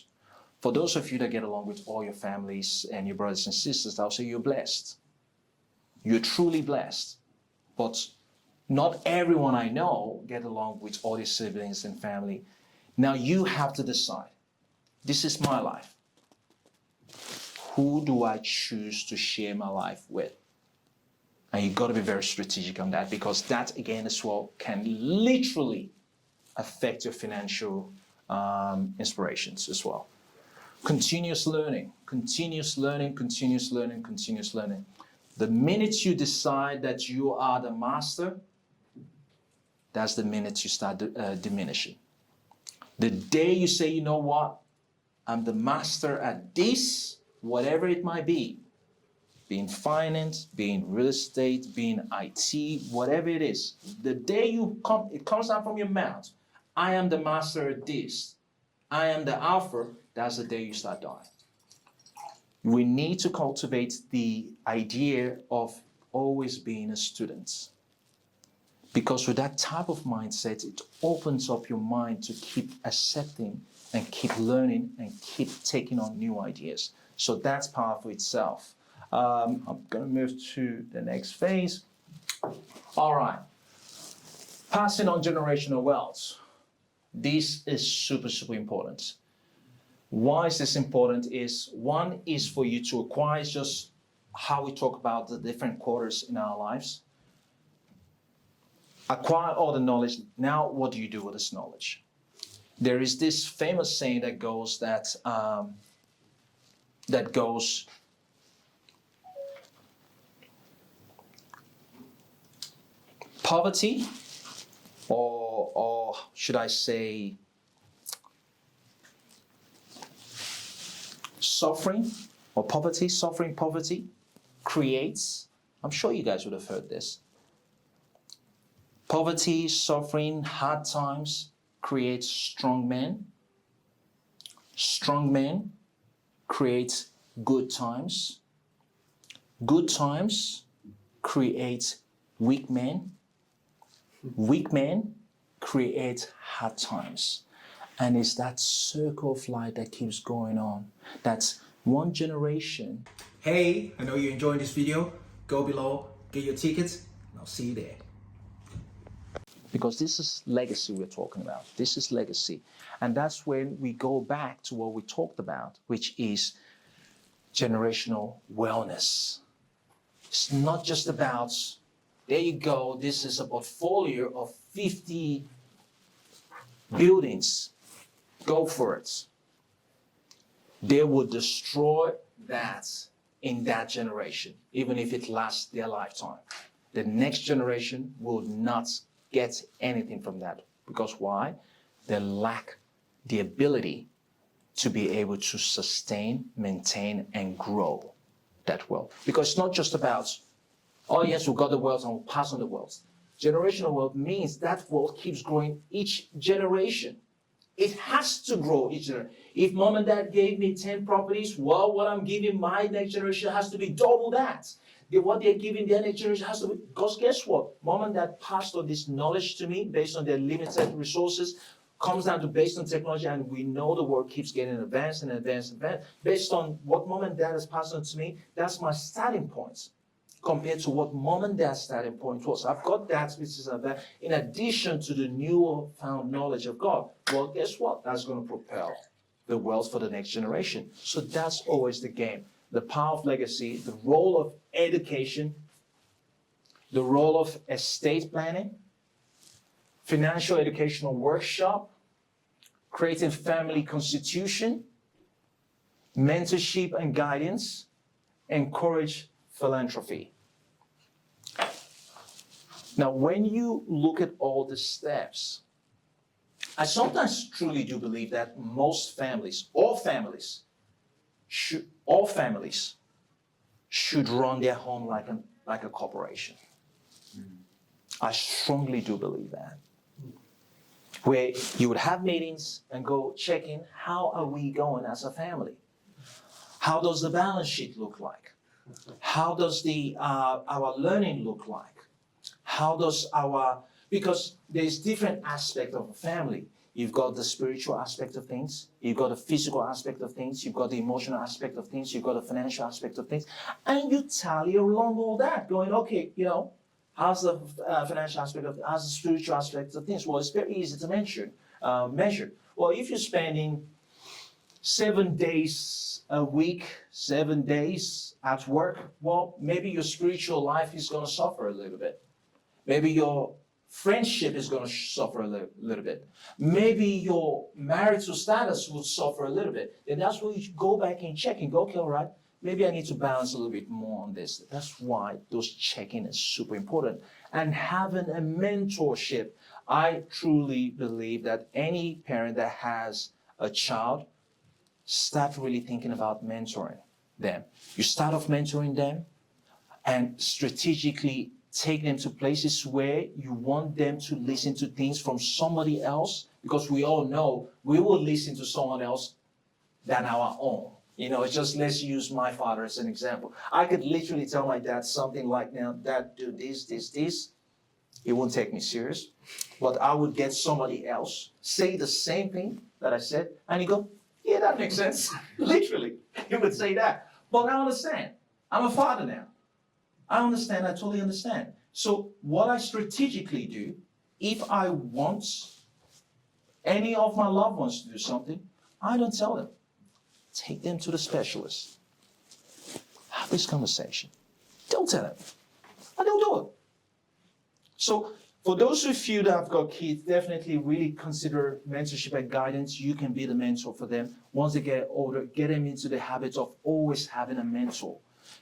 For those of you that get along with all your families and your brothers and sisters, I'll say you're blessed. You're truly blessed. But not everyone I know get along with all their siblings and family. Now you have to decide. This is my life. Who do I choose to share my life with? And you've got to be very strategic on that, because that, again, as well, can literally affect your financial inspirations as well. Continuous learning, continuous learning, continuous learning, continuous learning. The minute you decide that you are the master, that's the minute you start diminishing. The day you say, you know what, I'm the master at this, whatever it might be in finance, be in real estate, be in IT, whatever it is, the day it comes out from your mouth, I am the master at this, I am the alpha, that's the day you start dying. We need to cultivate the idea of always being a student. Because with that type of mindset, it opens up your mind to keep accepting and keep learning and keep taking on new ideas. So that's powerful itself. I'm going to move to the next phase. All right. Passing on generational wealth. This is super, super important. Why is this important? One is for you to acquire, just how we talk about the different quarters in our lives. Acquire all the knowledge. Now, what do you do with this knowledge? There is this famous saying that goes poverty, or should I say suffering, or poverty, suffering, poverty creates, I'm sure you guys would have heard this. Poverty, suffering, hard times creates strong men. Strong men create good times. Good times create weak men. Weak men create hard times. And it's that circle of life that keeps going on. That's one generation. Hey, I know you're enjoying this video. Go below, get your tickets, and I'll see you there. Because this is legacy we're talking about. This is legacy. And that's when we go back to what we talked about, which is generational wellness. It's not just about, there you go, this is a portfolio of 50 buildings. Go for it. They will destroy that in that generation, even if it lasts their lifetime. The next generation will not get anything from that. Because why? They lack the ability to be able to sustain, maintain, and grow that wealth. Because it's not just about, oh yes, we got the wealth and we'll pass on the wealth. Generational wealth means that wealth keeps growing each generation. It has to grow each generation. If mom and dad gave me 10 properties, well, what I'm giving my next generation has to be double that. What they're giving their next generation has to be, because guess what? Mom and dad passed on this knowledge to me based on their limited resources, comes down to based on technology, and we know the world keeps getting advanced and advanced and advanced. Based on what mom and dad has passed on to me, that's my starting point compared to what mom and dad's starting point was. I've got that, which is that in addition to the new found knowledge of God. Well, guess what? That's going to propel the wealth for the next generation. So that's always the game. The power of legacy, the role of education, the role of estate planning, financial educational workshop, creating family constitution, mentorship and guidance, encourage philanthropy. Now, when you look at all the steps, I sometimes truly do believe that most families, all families should run their home like a corporation. I strongly do believe that. Where you would have meetings and go check in, how are we going as a family? How does the balance sheet look like? How does our learning look like? How does because there's different aspects of a family. You've got the spiritual aspect of things, you've got the physical aspect of things, you've got the emotional aspect of things, you've got the financial aspect of things, and you tally along all that, going, okay, how's the financial aspect of, how's the spiritual aspect of things? Well, it's very easy to measure. Well, if you're spending 7 days a week, 7 days at work, well, maybe your spiritual life is going to suffer a little bit. Maybe your friendship is going to suffer a little bit. Maybe your marital status will suffer a little bit. And that's where you go back and check and go, okay, all right, maybe I need to balance a little bit more on this. That's why those checking is super important. And having a mentorship, I truly believe that any parent that has a child, start really thinking about mentoring them. You start off mentoring them and strategically take them to places where you want them to listen to things from somebody else, because we all know we will listen to someone else than our own. You know, it's just, let's use my father as an example. I could literally tell my dad something like, now, Dad, do this, this, this. He won't take me serious. But I would get somebody else say the same thing that I said, and he'd go, yeah, that makes sense. Literally, he would say that. But I understand. I'm a father now. I understand, I totally understand. So what I strategically do, if I want any of my loved ones to do something, I don't tell them. Take them to the specialist. Have this conversation. Don't tell them. I don't do it. So for those of you that have got kids, definitely really consider mentorship and guidance. You can be the mentor for them. Once they get older, get them into the habit of always having a mentor.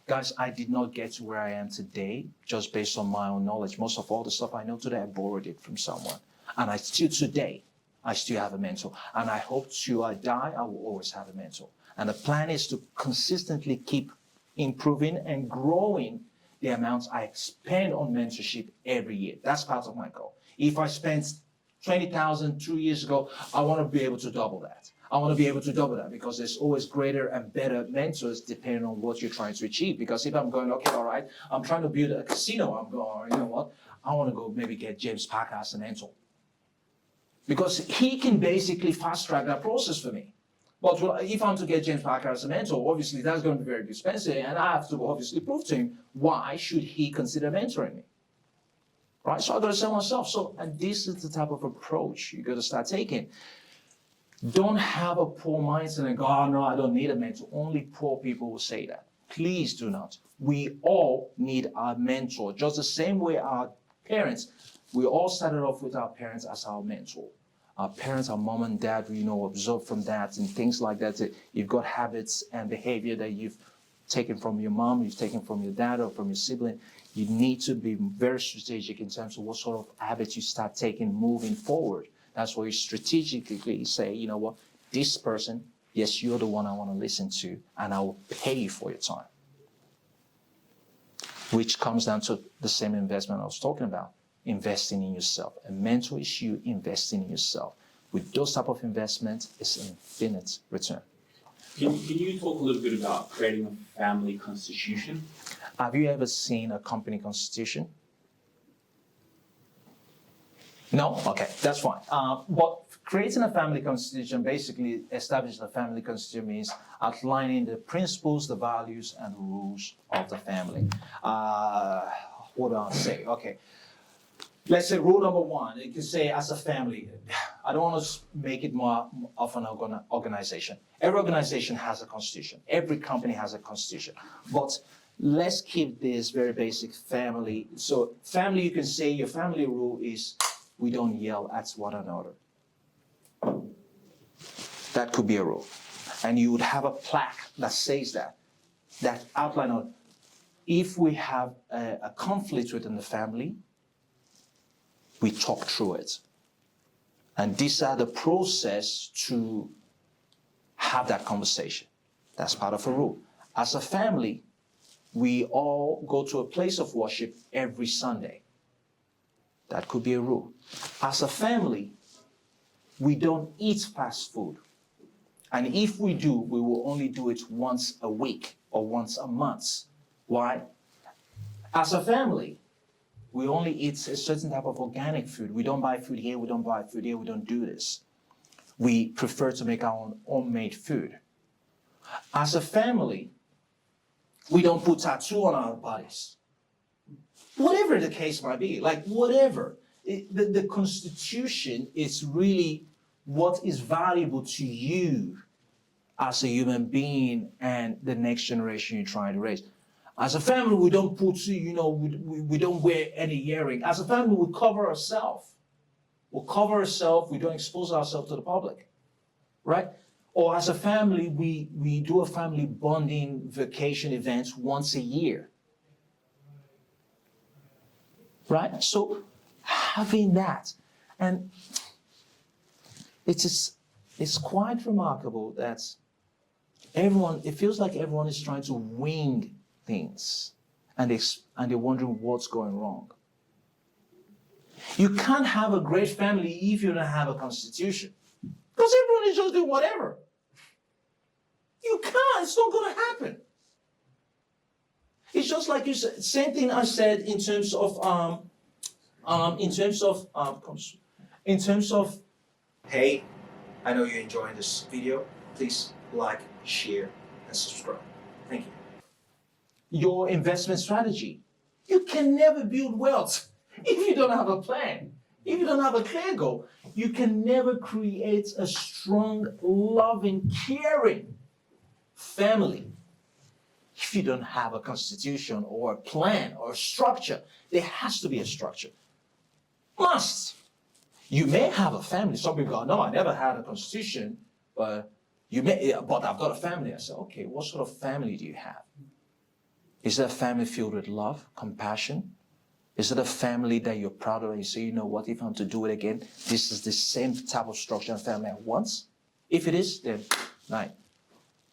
Guys, I did not get to where I am today just based on my own knowledge. Most of all the stuff I know today, I borrowed it from someone. And I still have a mentor. And I hope till I die, I will always have a mentor. And the plan is to consistently keep improving and growing the amounts I spend on mentorship every year. That's part of my goal. If I spent 20,000 2 years ago, I want to be able to double that. I want to be able to double that, because there's always greater and better mentors depending on what you're trying to achieve. Because if I'm going, okay, all right, I'm trying to build a casino, I'm going, you know what, I want to go maybe get James Parker as a mentor. Because he can basically fast track that process for me. But if I'm to get James Parker as a mentor, obviously that's going to be very expensive, and I have to obviously prove to him why should he consider mentoring me. Right? So I got to sell myself. So, and this is the type of approach you got to start taking. Don't have a poor mindset and go, oh no, I don't need a mentor. Only poor people will say that. Please do not. We all need our mentor. Just the same way our parents, we all started off with our parents as our mentor. Our parents, our mom and dad, absorb from that and things like that. You've got habits and behavior that you've taken from your mom, you've taken from your dad or from your sibling. You need to be very strategic in terms of what sort of habits you start taking moving forward. That's why you strategically say, you know what, this person, yes, you're the one I want to listen to, and I will pay you for your time. Which comes down to the same investment I was talking about, investing in yourself. A mentor is you investing in yourself. With those type of investments, it's infinite return. Can you talk a little bit about creating a family constitution? Have you ever seen a company constitution? No? Okay, that's fine. But creating a family constitution, basically establishing a family constitution means outlining the principles, the values, and the rules of the family. What do I say? Okay. Let's say rule number one, you can say as a family, I don't want to make it more of an organization. Every organization has a constitution. Every company has a constitution. But let's keep this very basic family. So family, you can say your family rule is we don't yell at one another. That could be a rule. And you would have a plaque that says that outline on if we have a conflict within the family, we talk through it. And these are the process to have that conversation. That's part of a rule. As a family, we all go to a place of worship every Sunday. That could be a rule. As a family, we don't eat fast food. And if we do, we will only do it once a week or once a month. Why? As a family, we only eat a certain type of organic food. We don't buy food here, we don't buy food here, we don't do this. We prefer to make our own homemade food. As a family, we don't put tattoo on our bodies. Whatever the case might be, like whatever. The Constitution is really what is valuable to you as a human being and the next generation you're trying to raise. As a family, we don't put, we don't wear any earring. As a family, we cover ourselves. We don't expose ourselves to the public, right? Or as a family, we do a family bonding vacation events once a year, right? So having that, and it's quite remarkable that it feels like everyone is trying to wing things, and they're wondering what's going wrong. You can't have a great family if you don't have a constitution, because everyone is just doing whatever. You can't. It's not going to happen. It's just like you said. Same thing I said in terms of Hey, I know you're enjoying this video. Please like, share, and subscribe. Thank you. Your investment strategy. You can never build wealth if you don't have a plan. If you don't have a clear goal, you can never create a strong, loving, caring family if you don't have a constitution or a plan or a structure. There has to be a structure. Must. You may have a family. Some people go, no, I never had a constitution, but I've got a family. I say, okay, what sort of family do you have? Is it a family filled with love, compassion? Is it a family that you're proud of and you say, you know what, if I'm to do it again, this is the same type of structure and family I want? If it is, then right.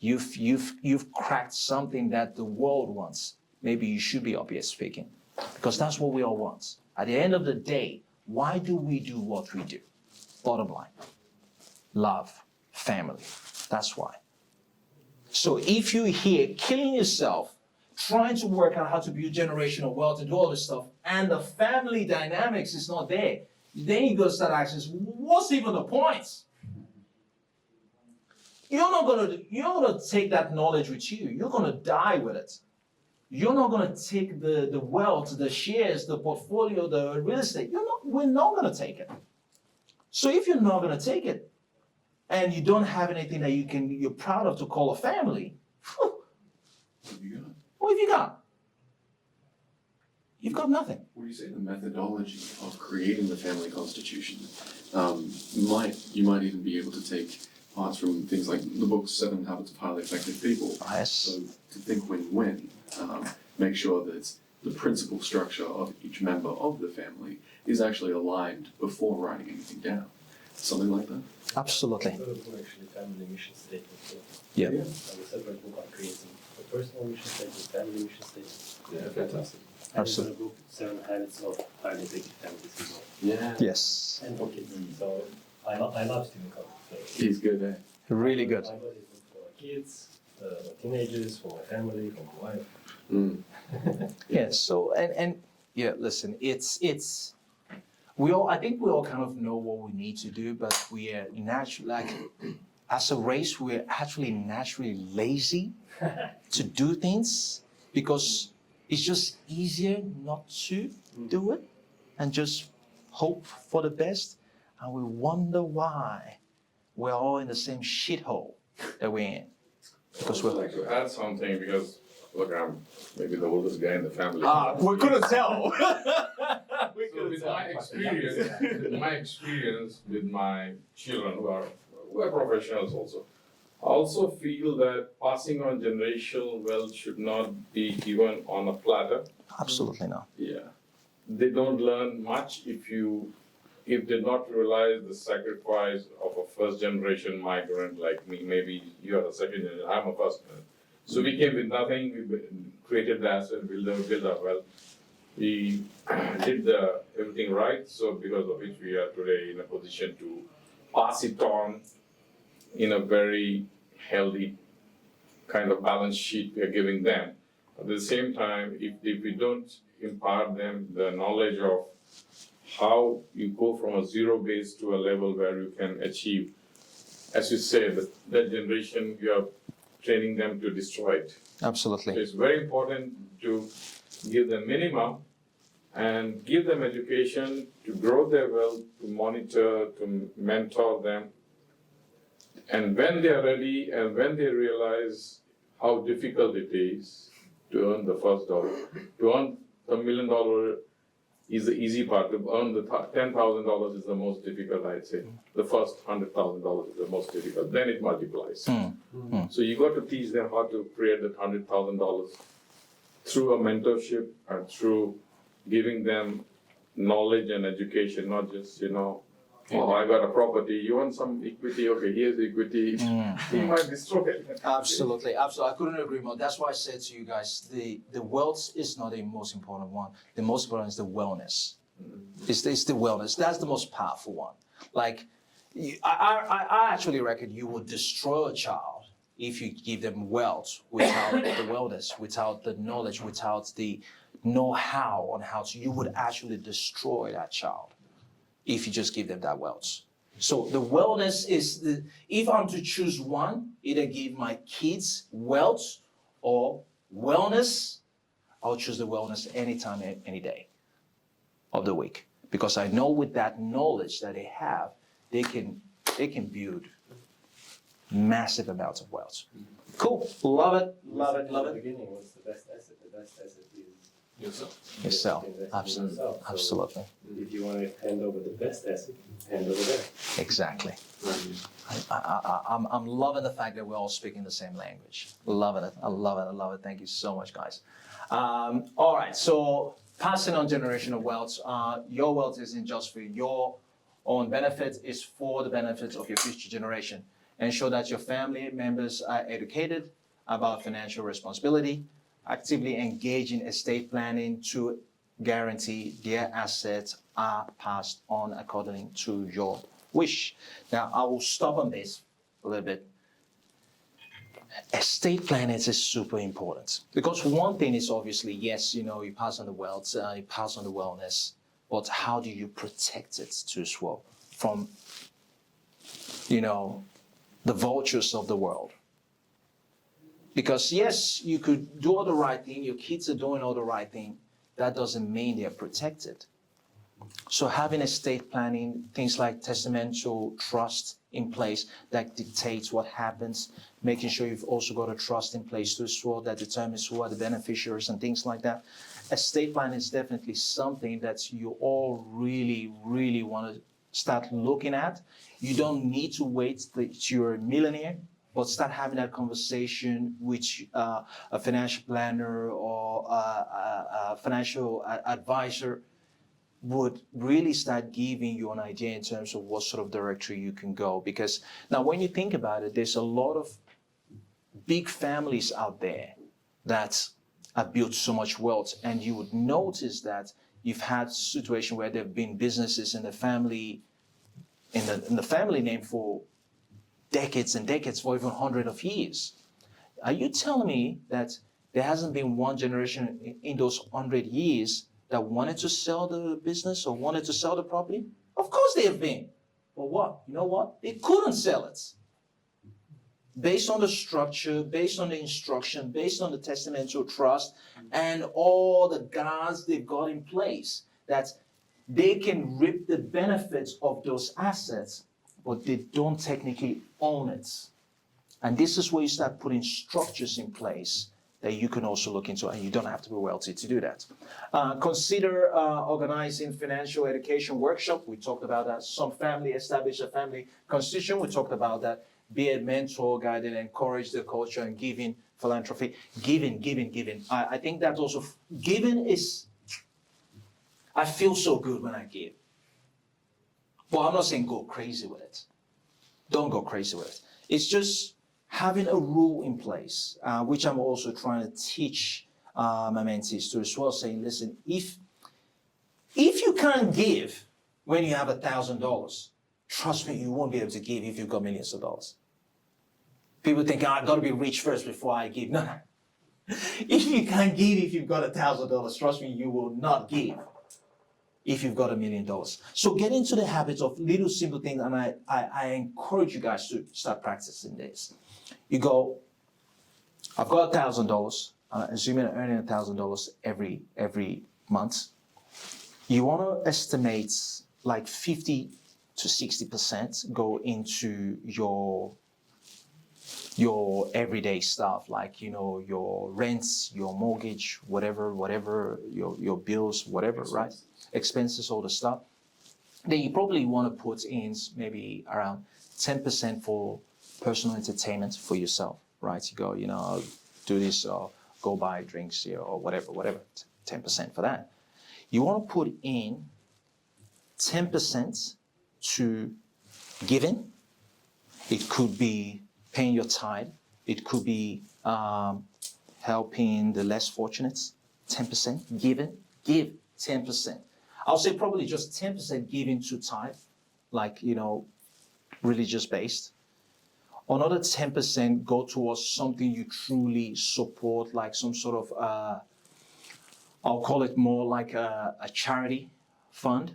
You've cracked something that the world wants. Maybe you should be up here speaking, because that's what we all want. At the end of the day, why do we do what we do? Bottom line, love, family. That's why. So if you're here killing yourself, trying to work out how to build generational wealth and do all this stuff, and the family dynamics is not there, then you go start asking, what's even the point? You're not gonna take that knowledge with you. You're gonna die with it. You're not gonna take the wealth, the shares, the portfolio, the real estate. We're not gonna take it. So if you're not gonna take it, and you don't have anything that you're proud of to call a family, what have you got? You've got nothing. Would you say the methodology of creating the family constitution you might even be able to take parts from things like the book 7 Habits of Highly Effective People. Yes. So to think win-win, make sure that the principal structure of each member of the family is actually aligned before writing anything down. Something like that? Absolutely. Sort of actually family mission statement. So Yeah. I have a separate book on creating the personal mission statement, family mission statement. Yeah, fantastic. And Absolutely. there's a book, 7 Habits of Highly Effective Families as well. Yeah. Yes. And for kids. So I love Stephen Covey. So He's good, eh? Really good. I got it for my kids, my teenagers, for my family, for my wife. Mm. Yeah. So and yeah, listen, it's I think we all kind of know what we need to do, but we are naturally as a race, we're actually naturally lazy to do things because it's just easier not to do it and just hope for the best, and we wonder why we're all in the same shithole that we're in. Because I'd like to add something because, look, I'm maybe the oldest guy in the family. we couldn't tell. So with my experience with my children who are professionals also, I also feel that passing on generational wealth should not be given on a platter. Absolutely not. Yeah. They don't learn much if they not realize the sacrifice of a first generation migrant like me. Maybe you are a second generation, I'm a first generation. So we came with nothing, we created the asset, build our wealth. We did everything right, so because of which we are today in a position to pass it on in a very healthy kind of balance sheet we are giving them. At the same time, if we don't impart them the knowledge of how you go from a zero base to a level where you can achieve, as you say, that generation, you are training them to destroy it. So Absolutely. it's very important to give them minimum and give them education to grow their wealth, to monitor, to mentor them, And when they are ready and when they realize how difficult it is to earn the first dollar, to earn $1 million is the easy part. To earn the $10,000 is the most difficult, I'd say. The first $100,000 is the most difficult. Then it multiplies. So you got to teach them how to create that $100,000 through a mentorship and through giving them knowledge and education, not just, oh, I got a property, you want some equity, okay, here's equity. He might destroy it. Absolutely, absolutely. I couldn't agree more. That's why I said to you guys, the wealth is not the most important one. The most important is the wellness. It's the wellness. That's the most powerful one. Like, I actually reckon you would destroy a child if you give them wealth without the wellness, without the knowledge, without the know-how on how to. You would actually destroy that child if you just give them that wealth. So the wellness is if I'm to choose one, either give my kids wealth or wellness, I'll choose the wellness anytime, any day of the week. Because I know with that knowledge that they have, they can build massive amounts of wealth. Cool, love it, love it, love At the it. beginning, what's the best asset? The best asset is Yourself, invest in absolutely, yourself. So absolutely, if you want to hand over the best asset, hand over that. exactly. I'm loving the fact that we're all speaking the same language. Loving it. I love it. I love it. Thank you so much, guys. All right. So passing on generational wealth. Your wealth isn't just for your own benefit. It's for the benefits of your future generation. Ensure that your family members are educated about financial responsibility. Actively engage in estate planning to guarantee their assets are passed on according to your wish. Now, I will stop on this a little bit. Estate planning is super important because one thing is obviously, yes, you pass on the wealth, you pass on the wellness, but how do you protect it too as well from, the vultures of the world? Because yes, you could do all the right thing, your kids are doing all the right thing, that doesn't mean they're protected. So having estate planning, things like testamental trust in place that dictates what happens, making sure you've also got a trust in place too as well that determines who are the beneficiaries and things like that. Estate planning is definitely something that you all really, really want to start looking at. You don't need to wait till you're a millionaire, but start having that conversation with a financial planner or a financial advisor would really start giving you an idea in terms of what sort of directory you can go. Because now when you think about it, there's a lot of big families out there that have built so much wealth, and you would notice that you've had situations where there have been businesses in the family, in the family name for decades and decades, for even hundreds of years. Are you telling me that there hasn't been one generation in those 100 years that wanted to sell the business or wanted to sell the property? Of course they have been. But what? You know what? They couldn't sell it. Based on the structure, based on the instruction, based on the testamental trust, and all the guards they've got in place, that they can reap the benefits of those assets, but they don't technically own it. And this is where you start putting structures in place that you can also look into, and you don't have to be wealthy to do that. Consider organizing financial education workshop. We talked about that. Some family establish a family constitution. We talked about that. Be a mentor, guide, and encourage the culture and giving, philanthropy. Giving. I think that also, giving is, I feel so good when I give. Well, I'm not saying go crazy with it. Don't go crazy with it. It's just having a rule in place, which I'm also trying to teach my mentees to as well, saying, listen, if you can't give when you have $1,000, trust me, you won't be able to give if you've got millions of dollars. People think, I've got to be rich first before I give. No. If you can't give if you've got $1,000, trust me, you will not give if you've got $1 million. So get into the habit of little simple things, and I encourage you guys to start practicing this. You go, I've got $1,000, assuming I'm earning $1,000 every month. You want to estimate like 50 to 60% go into your your everyday stuff, like, your rents, your mortgage, whatever, your bills, whatever, right? Expenses, all the stuff. Then you probably want to put in maybe around 10% for personal entertainment for yourself, right? You go, I'll do this, or go buy drinks here, or whatever, 10% for that. You want to put in 10% to giving. It could be paying your tithe. It could be helping the less fortunate. 10% giving. Give 10%. I'll say probably just 10% giving to tithe, like, religious based. Another 10% go towards something you truly support, like some sort of, I'll call it more like a charity fund,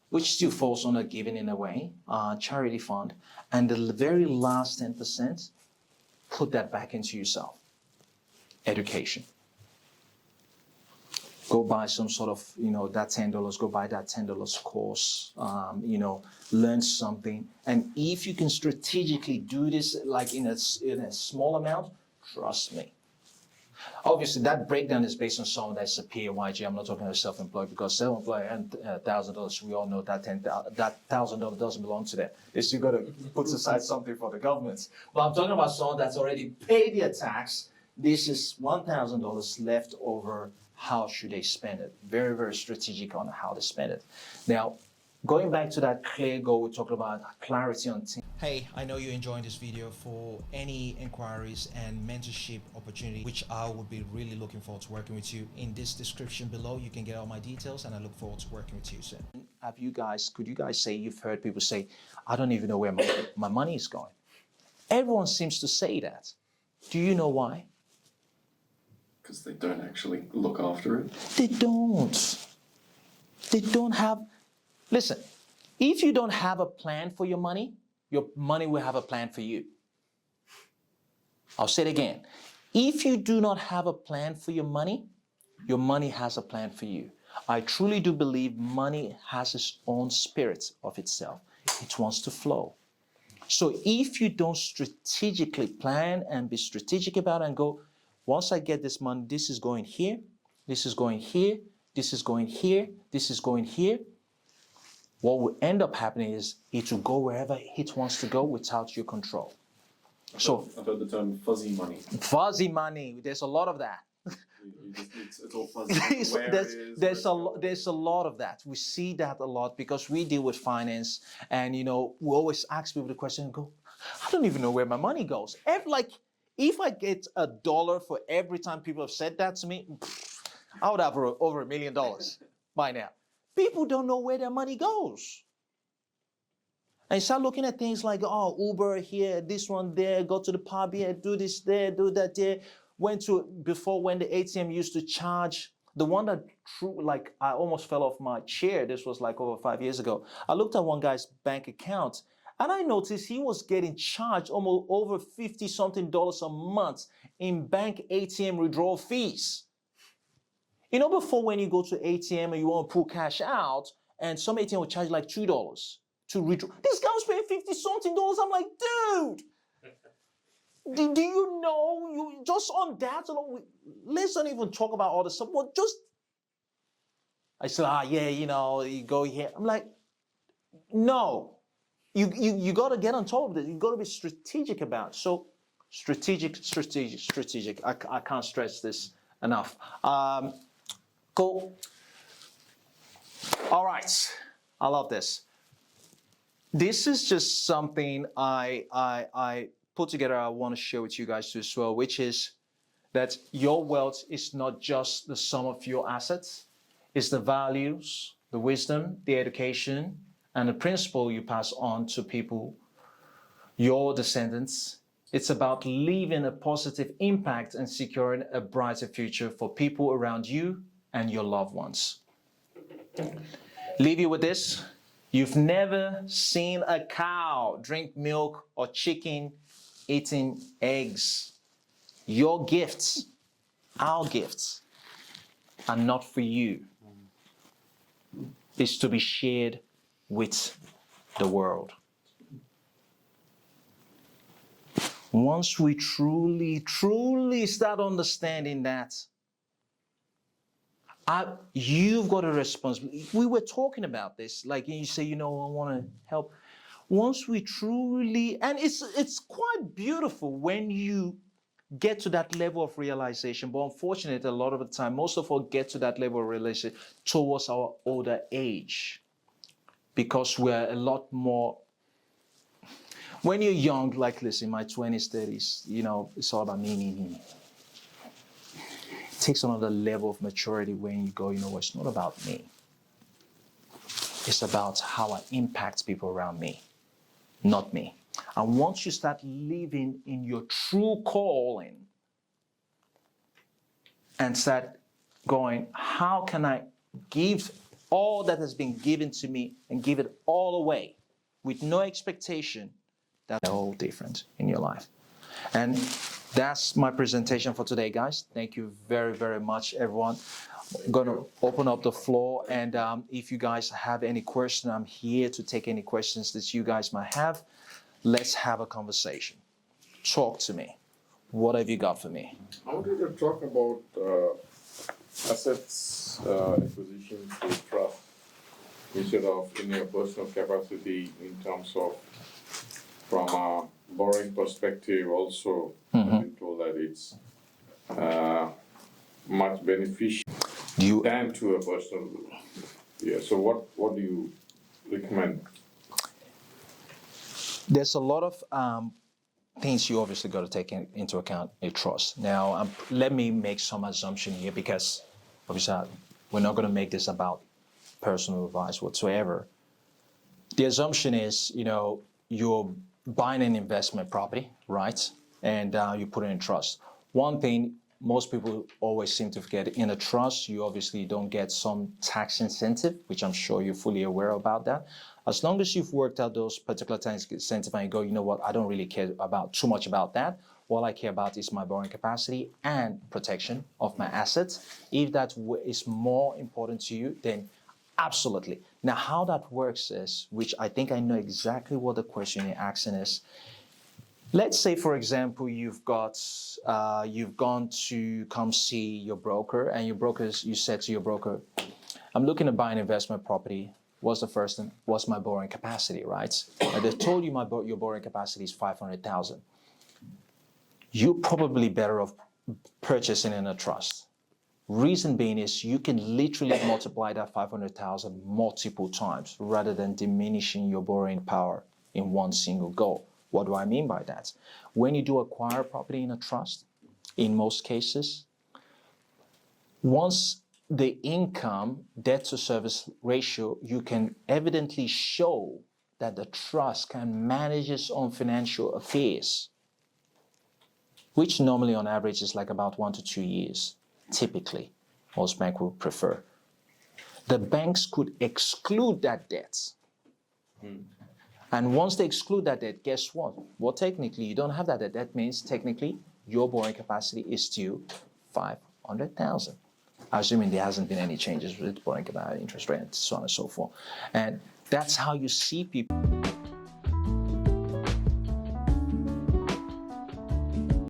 which still falls under giving in a way, charity fund. And the very last 10%, put that back into yourself. Education. Go buy some sort of, that $10, go buy that $10 course, learn something. And if you can strategically do this, like in a small amount, trust me. Obviously, that breakdown is based on someone that's a PAYG. I'm not talking about self-employed, because self-employed and $1,000, we all know that that $1,000 doesn't belong to them. It's you got to put aside something for the government. But I'm talking about someone that's already paid their tax. This is $1,000 left over. How should they spend it? Very, very strategic on how they spend it. Now, going back to that clear goal, we talked about clarity on things. Hey, I know you're enjoying this video. For any inquiries and mentorship opportunity, which I would be really looking forward to working with you, in this description below, you can get all my details, and I look forward to working with you soon. Could you guys say, you've heard people say, I don't even know where my money is going? Everyone seems to say that. Do you know why? Because they don't actually look after it. They don't. They don't have. Listen, if you don't have a plan for your money will have a plan for you. I'll say it again. If you do not have a plan for your money has a plan for you. I truly do believe money has its own spirit of itself. It wants to flow. So if you don't strategically plan and be strategic about it and go, once I get this money, this is going here, this is going here, this is going here, this is going here. What will end up happening is it will go wherever it wants to go without your control. So I've heard the term fuzzy money. Fuzzy money, there's a lot of that. It's all fuzzy. There's a lot of that. We see that a lot because we deal with finance, and we always ask people the question and go, I don't even know where my money goes. If I get $1 for every time people have said that to me, I would have over $1 million by now. People don't know where their money goes. And you start looking at things like, Uber here, this one there, go to the pub here, do this there, do that there. Before when the ATM used to charge, the one that I almost fell off my chair. This was like over 5 years ago. I looked at one guy's bank account, and I noticed he was getting charged almost over $50-something a month in bank ATM withdrawal fees. Before, when you go to ATM and you want to pull cash out, and some ATM will charge like $2 to withdraw. This guy was paying $50-something. I'm like, dude, do you know, you just on that alone, let's not even talk about all the stuff. Well, I said, you go here. I'm like, no. You got to get on top of it. You got to be strategic about it. So strategic. I can't stress this enough. Cool. All right. I love this. This is just something I put together. I want to share with you guys too as well, which is that your wealth is not just the sum of your assets. It's the values, the wisdom, the education, and the principle you pass on to people, your descendants. It's about leaving a positive impact and securing a brighter future for people around you and your loved ones. Leave you with this. You've never seen a cow drink milk or chicken eating eggs. Your gifts, our gifts, are not for you. It's to be shared with the world. Once we truly, truly start understanding that, you've got a responsibility. We were talking about this, like you say, I want to help. Once we truly, and it's quite beautiful when you get to that level of realization. But unfortunately, a lot of the time, most of us get to that level of realization towards our older age, because we're a lot more. When you're young, like listen, in my 20s, 30s, it's all about me. It takes another level of maturity when you go, it's not about me. It's about how I impact people around me, not me. And once you start living in your true calling and start going, how can I give all that has been given to me and give it all away with no expectation, that's a whole difference in your life. And that's my presentation for today, guys. Thank you very, very much, everyone. I'm going to open up the floor. And if you guys have any questions, I'm here to take any questions that you guys might have. Let's have a conversation. Talk to me. What have you got for me? I wanted to talk about assets acquisition through trust instead of in your personal capacity in terms of from a borrowing perspective also. I've been told that it's much beneficial than to a personal. Yeah. So what do you recommend? There's a lot of things you obviously got to take into account in trust. Now, let me make some assumption here, because obviously we're not going to make this about personal advice whatsoever. The assumption is, you're buying an investment property, right? And you put it in trust. One thing most people always seem to forget, in a trust, you obviously don't get some tax incentive, which I'm sure you're fully aware about that. As long as you've worked out those particular tax incentives and you go, you know what, I don't really care about too much about that. All I care about is my borrowing capacity and protection of my assets. If that is more important to you, then absolutely. Now, how that works is, which I think I know exactly what the question you're asking is. Let's say, for example, you've gone to come see your broker, and you said to your broker, I'm looking to buy an investment property. What's the first thing? What's my borrowing capacity, right? And they told you your borrowing capacity is 500,000. You're probably better off purchasing in a trust. Reason being is you can literally multiply that 500,000 multiple times rather than diminishing your borrowing power in one single go. What do I mean by that? When you do acquire property in a trust, in most cases, once the income debt to service ratio, you can evidently show that the trust can manage its own financial affairs, which normally on average is like about 1 to 2 years. Typically, most banks would prefer. The banks could exclude that debt. And once they exclude that debt, guess what? Well, technically, you don't have that debt. That means technically your borrowing capacity is still 500,000. Assuming there hasn't been any changes with borrowing capacity, interest rate, and so on and so forth. And that's how you see people.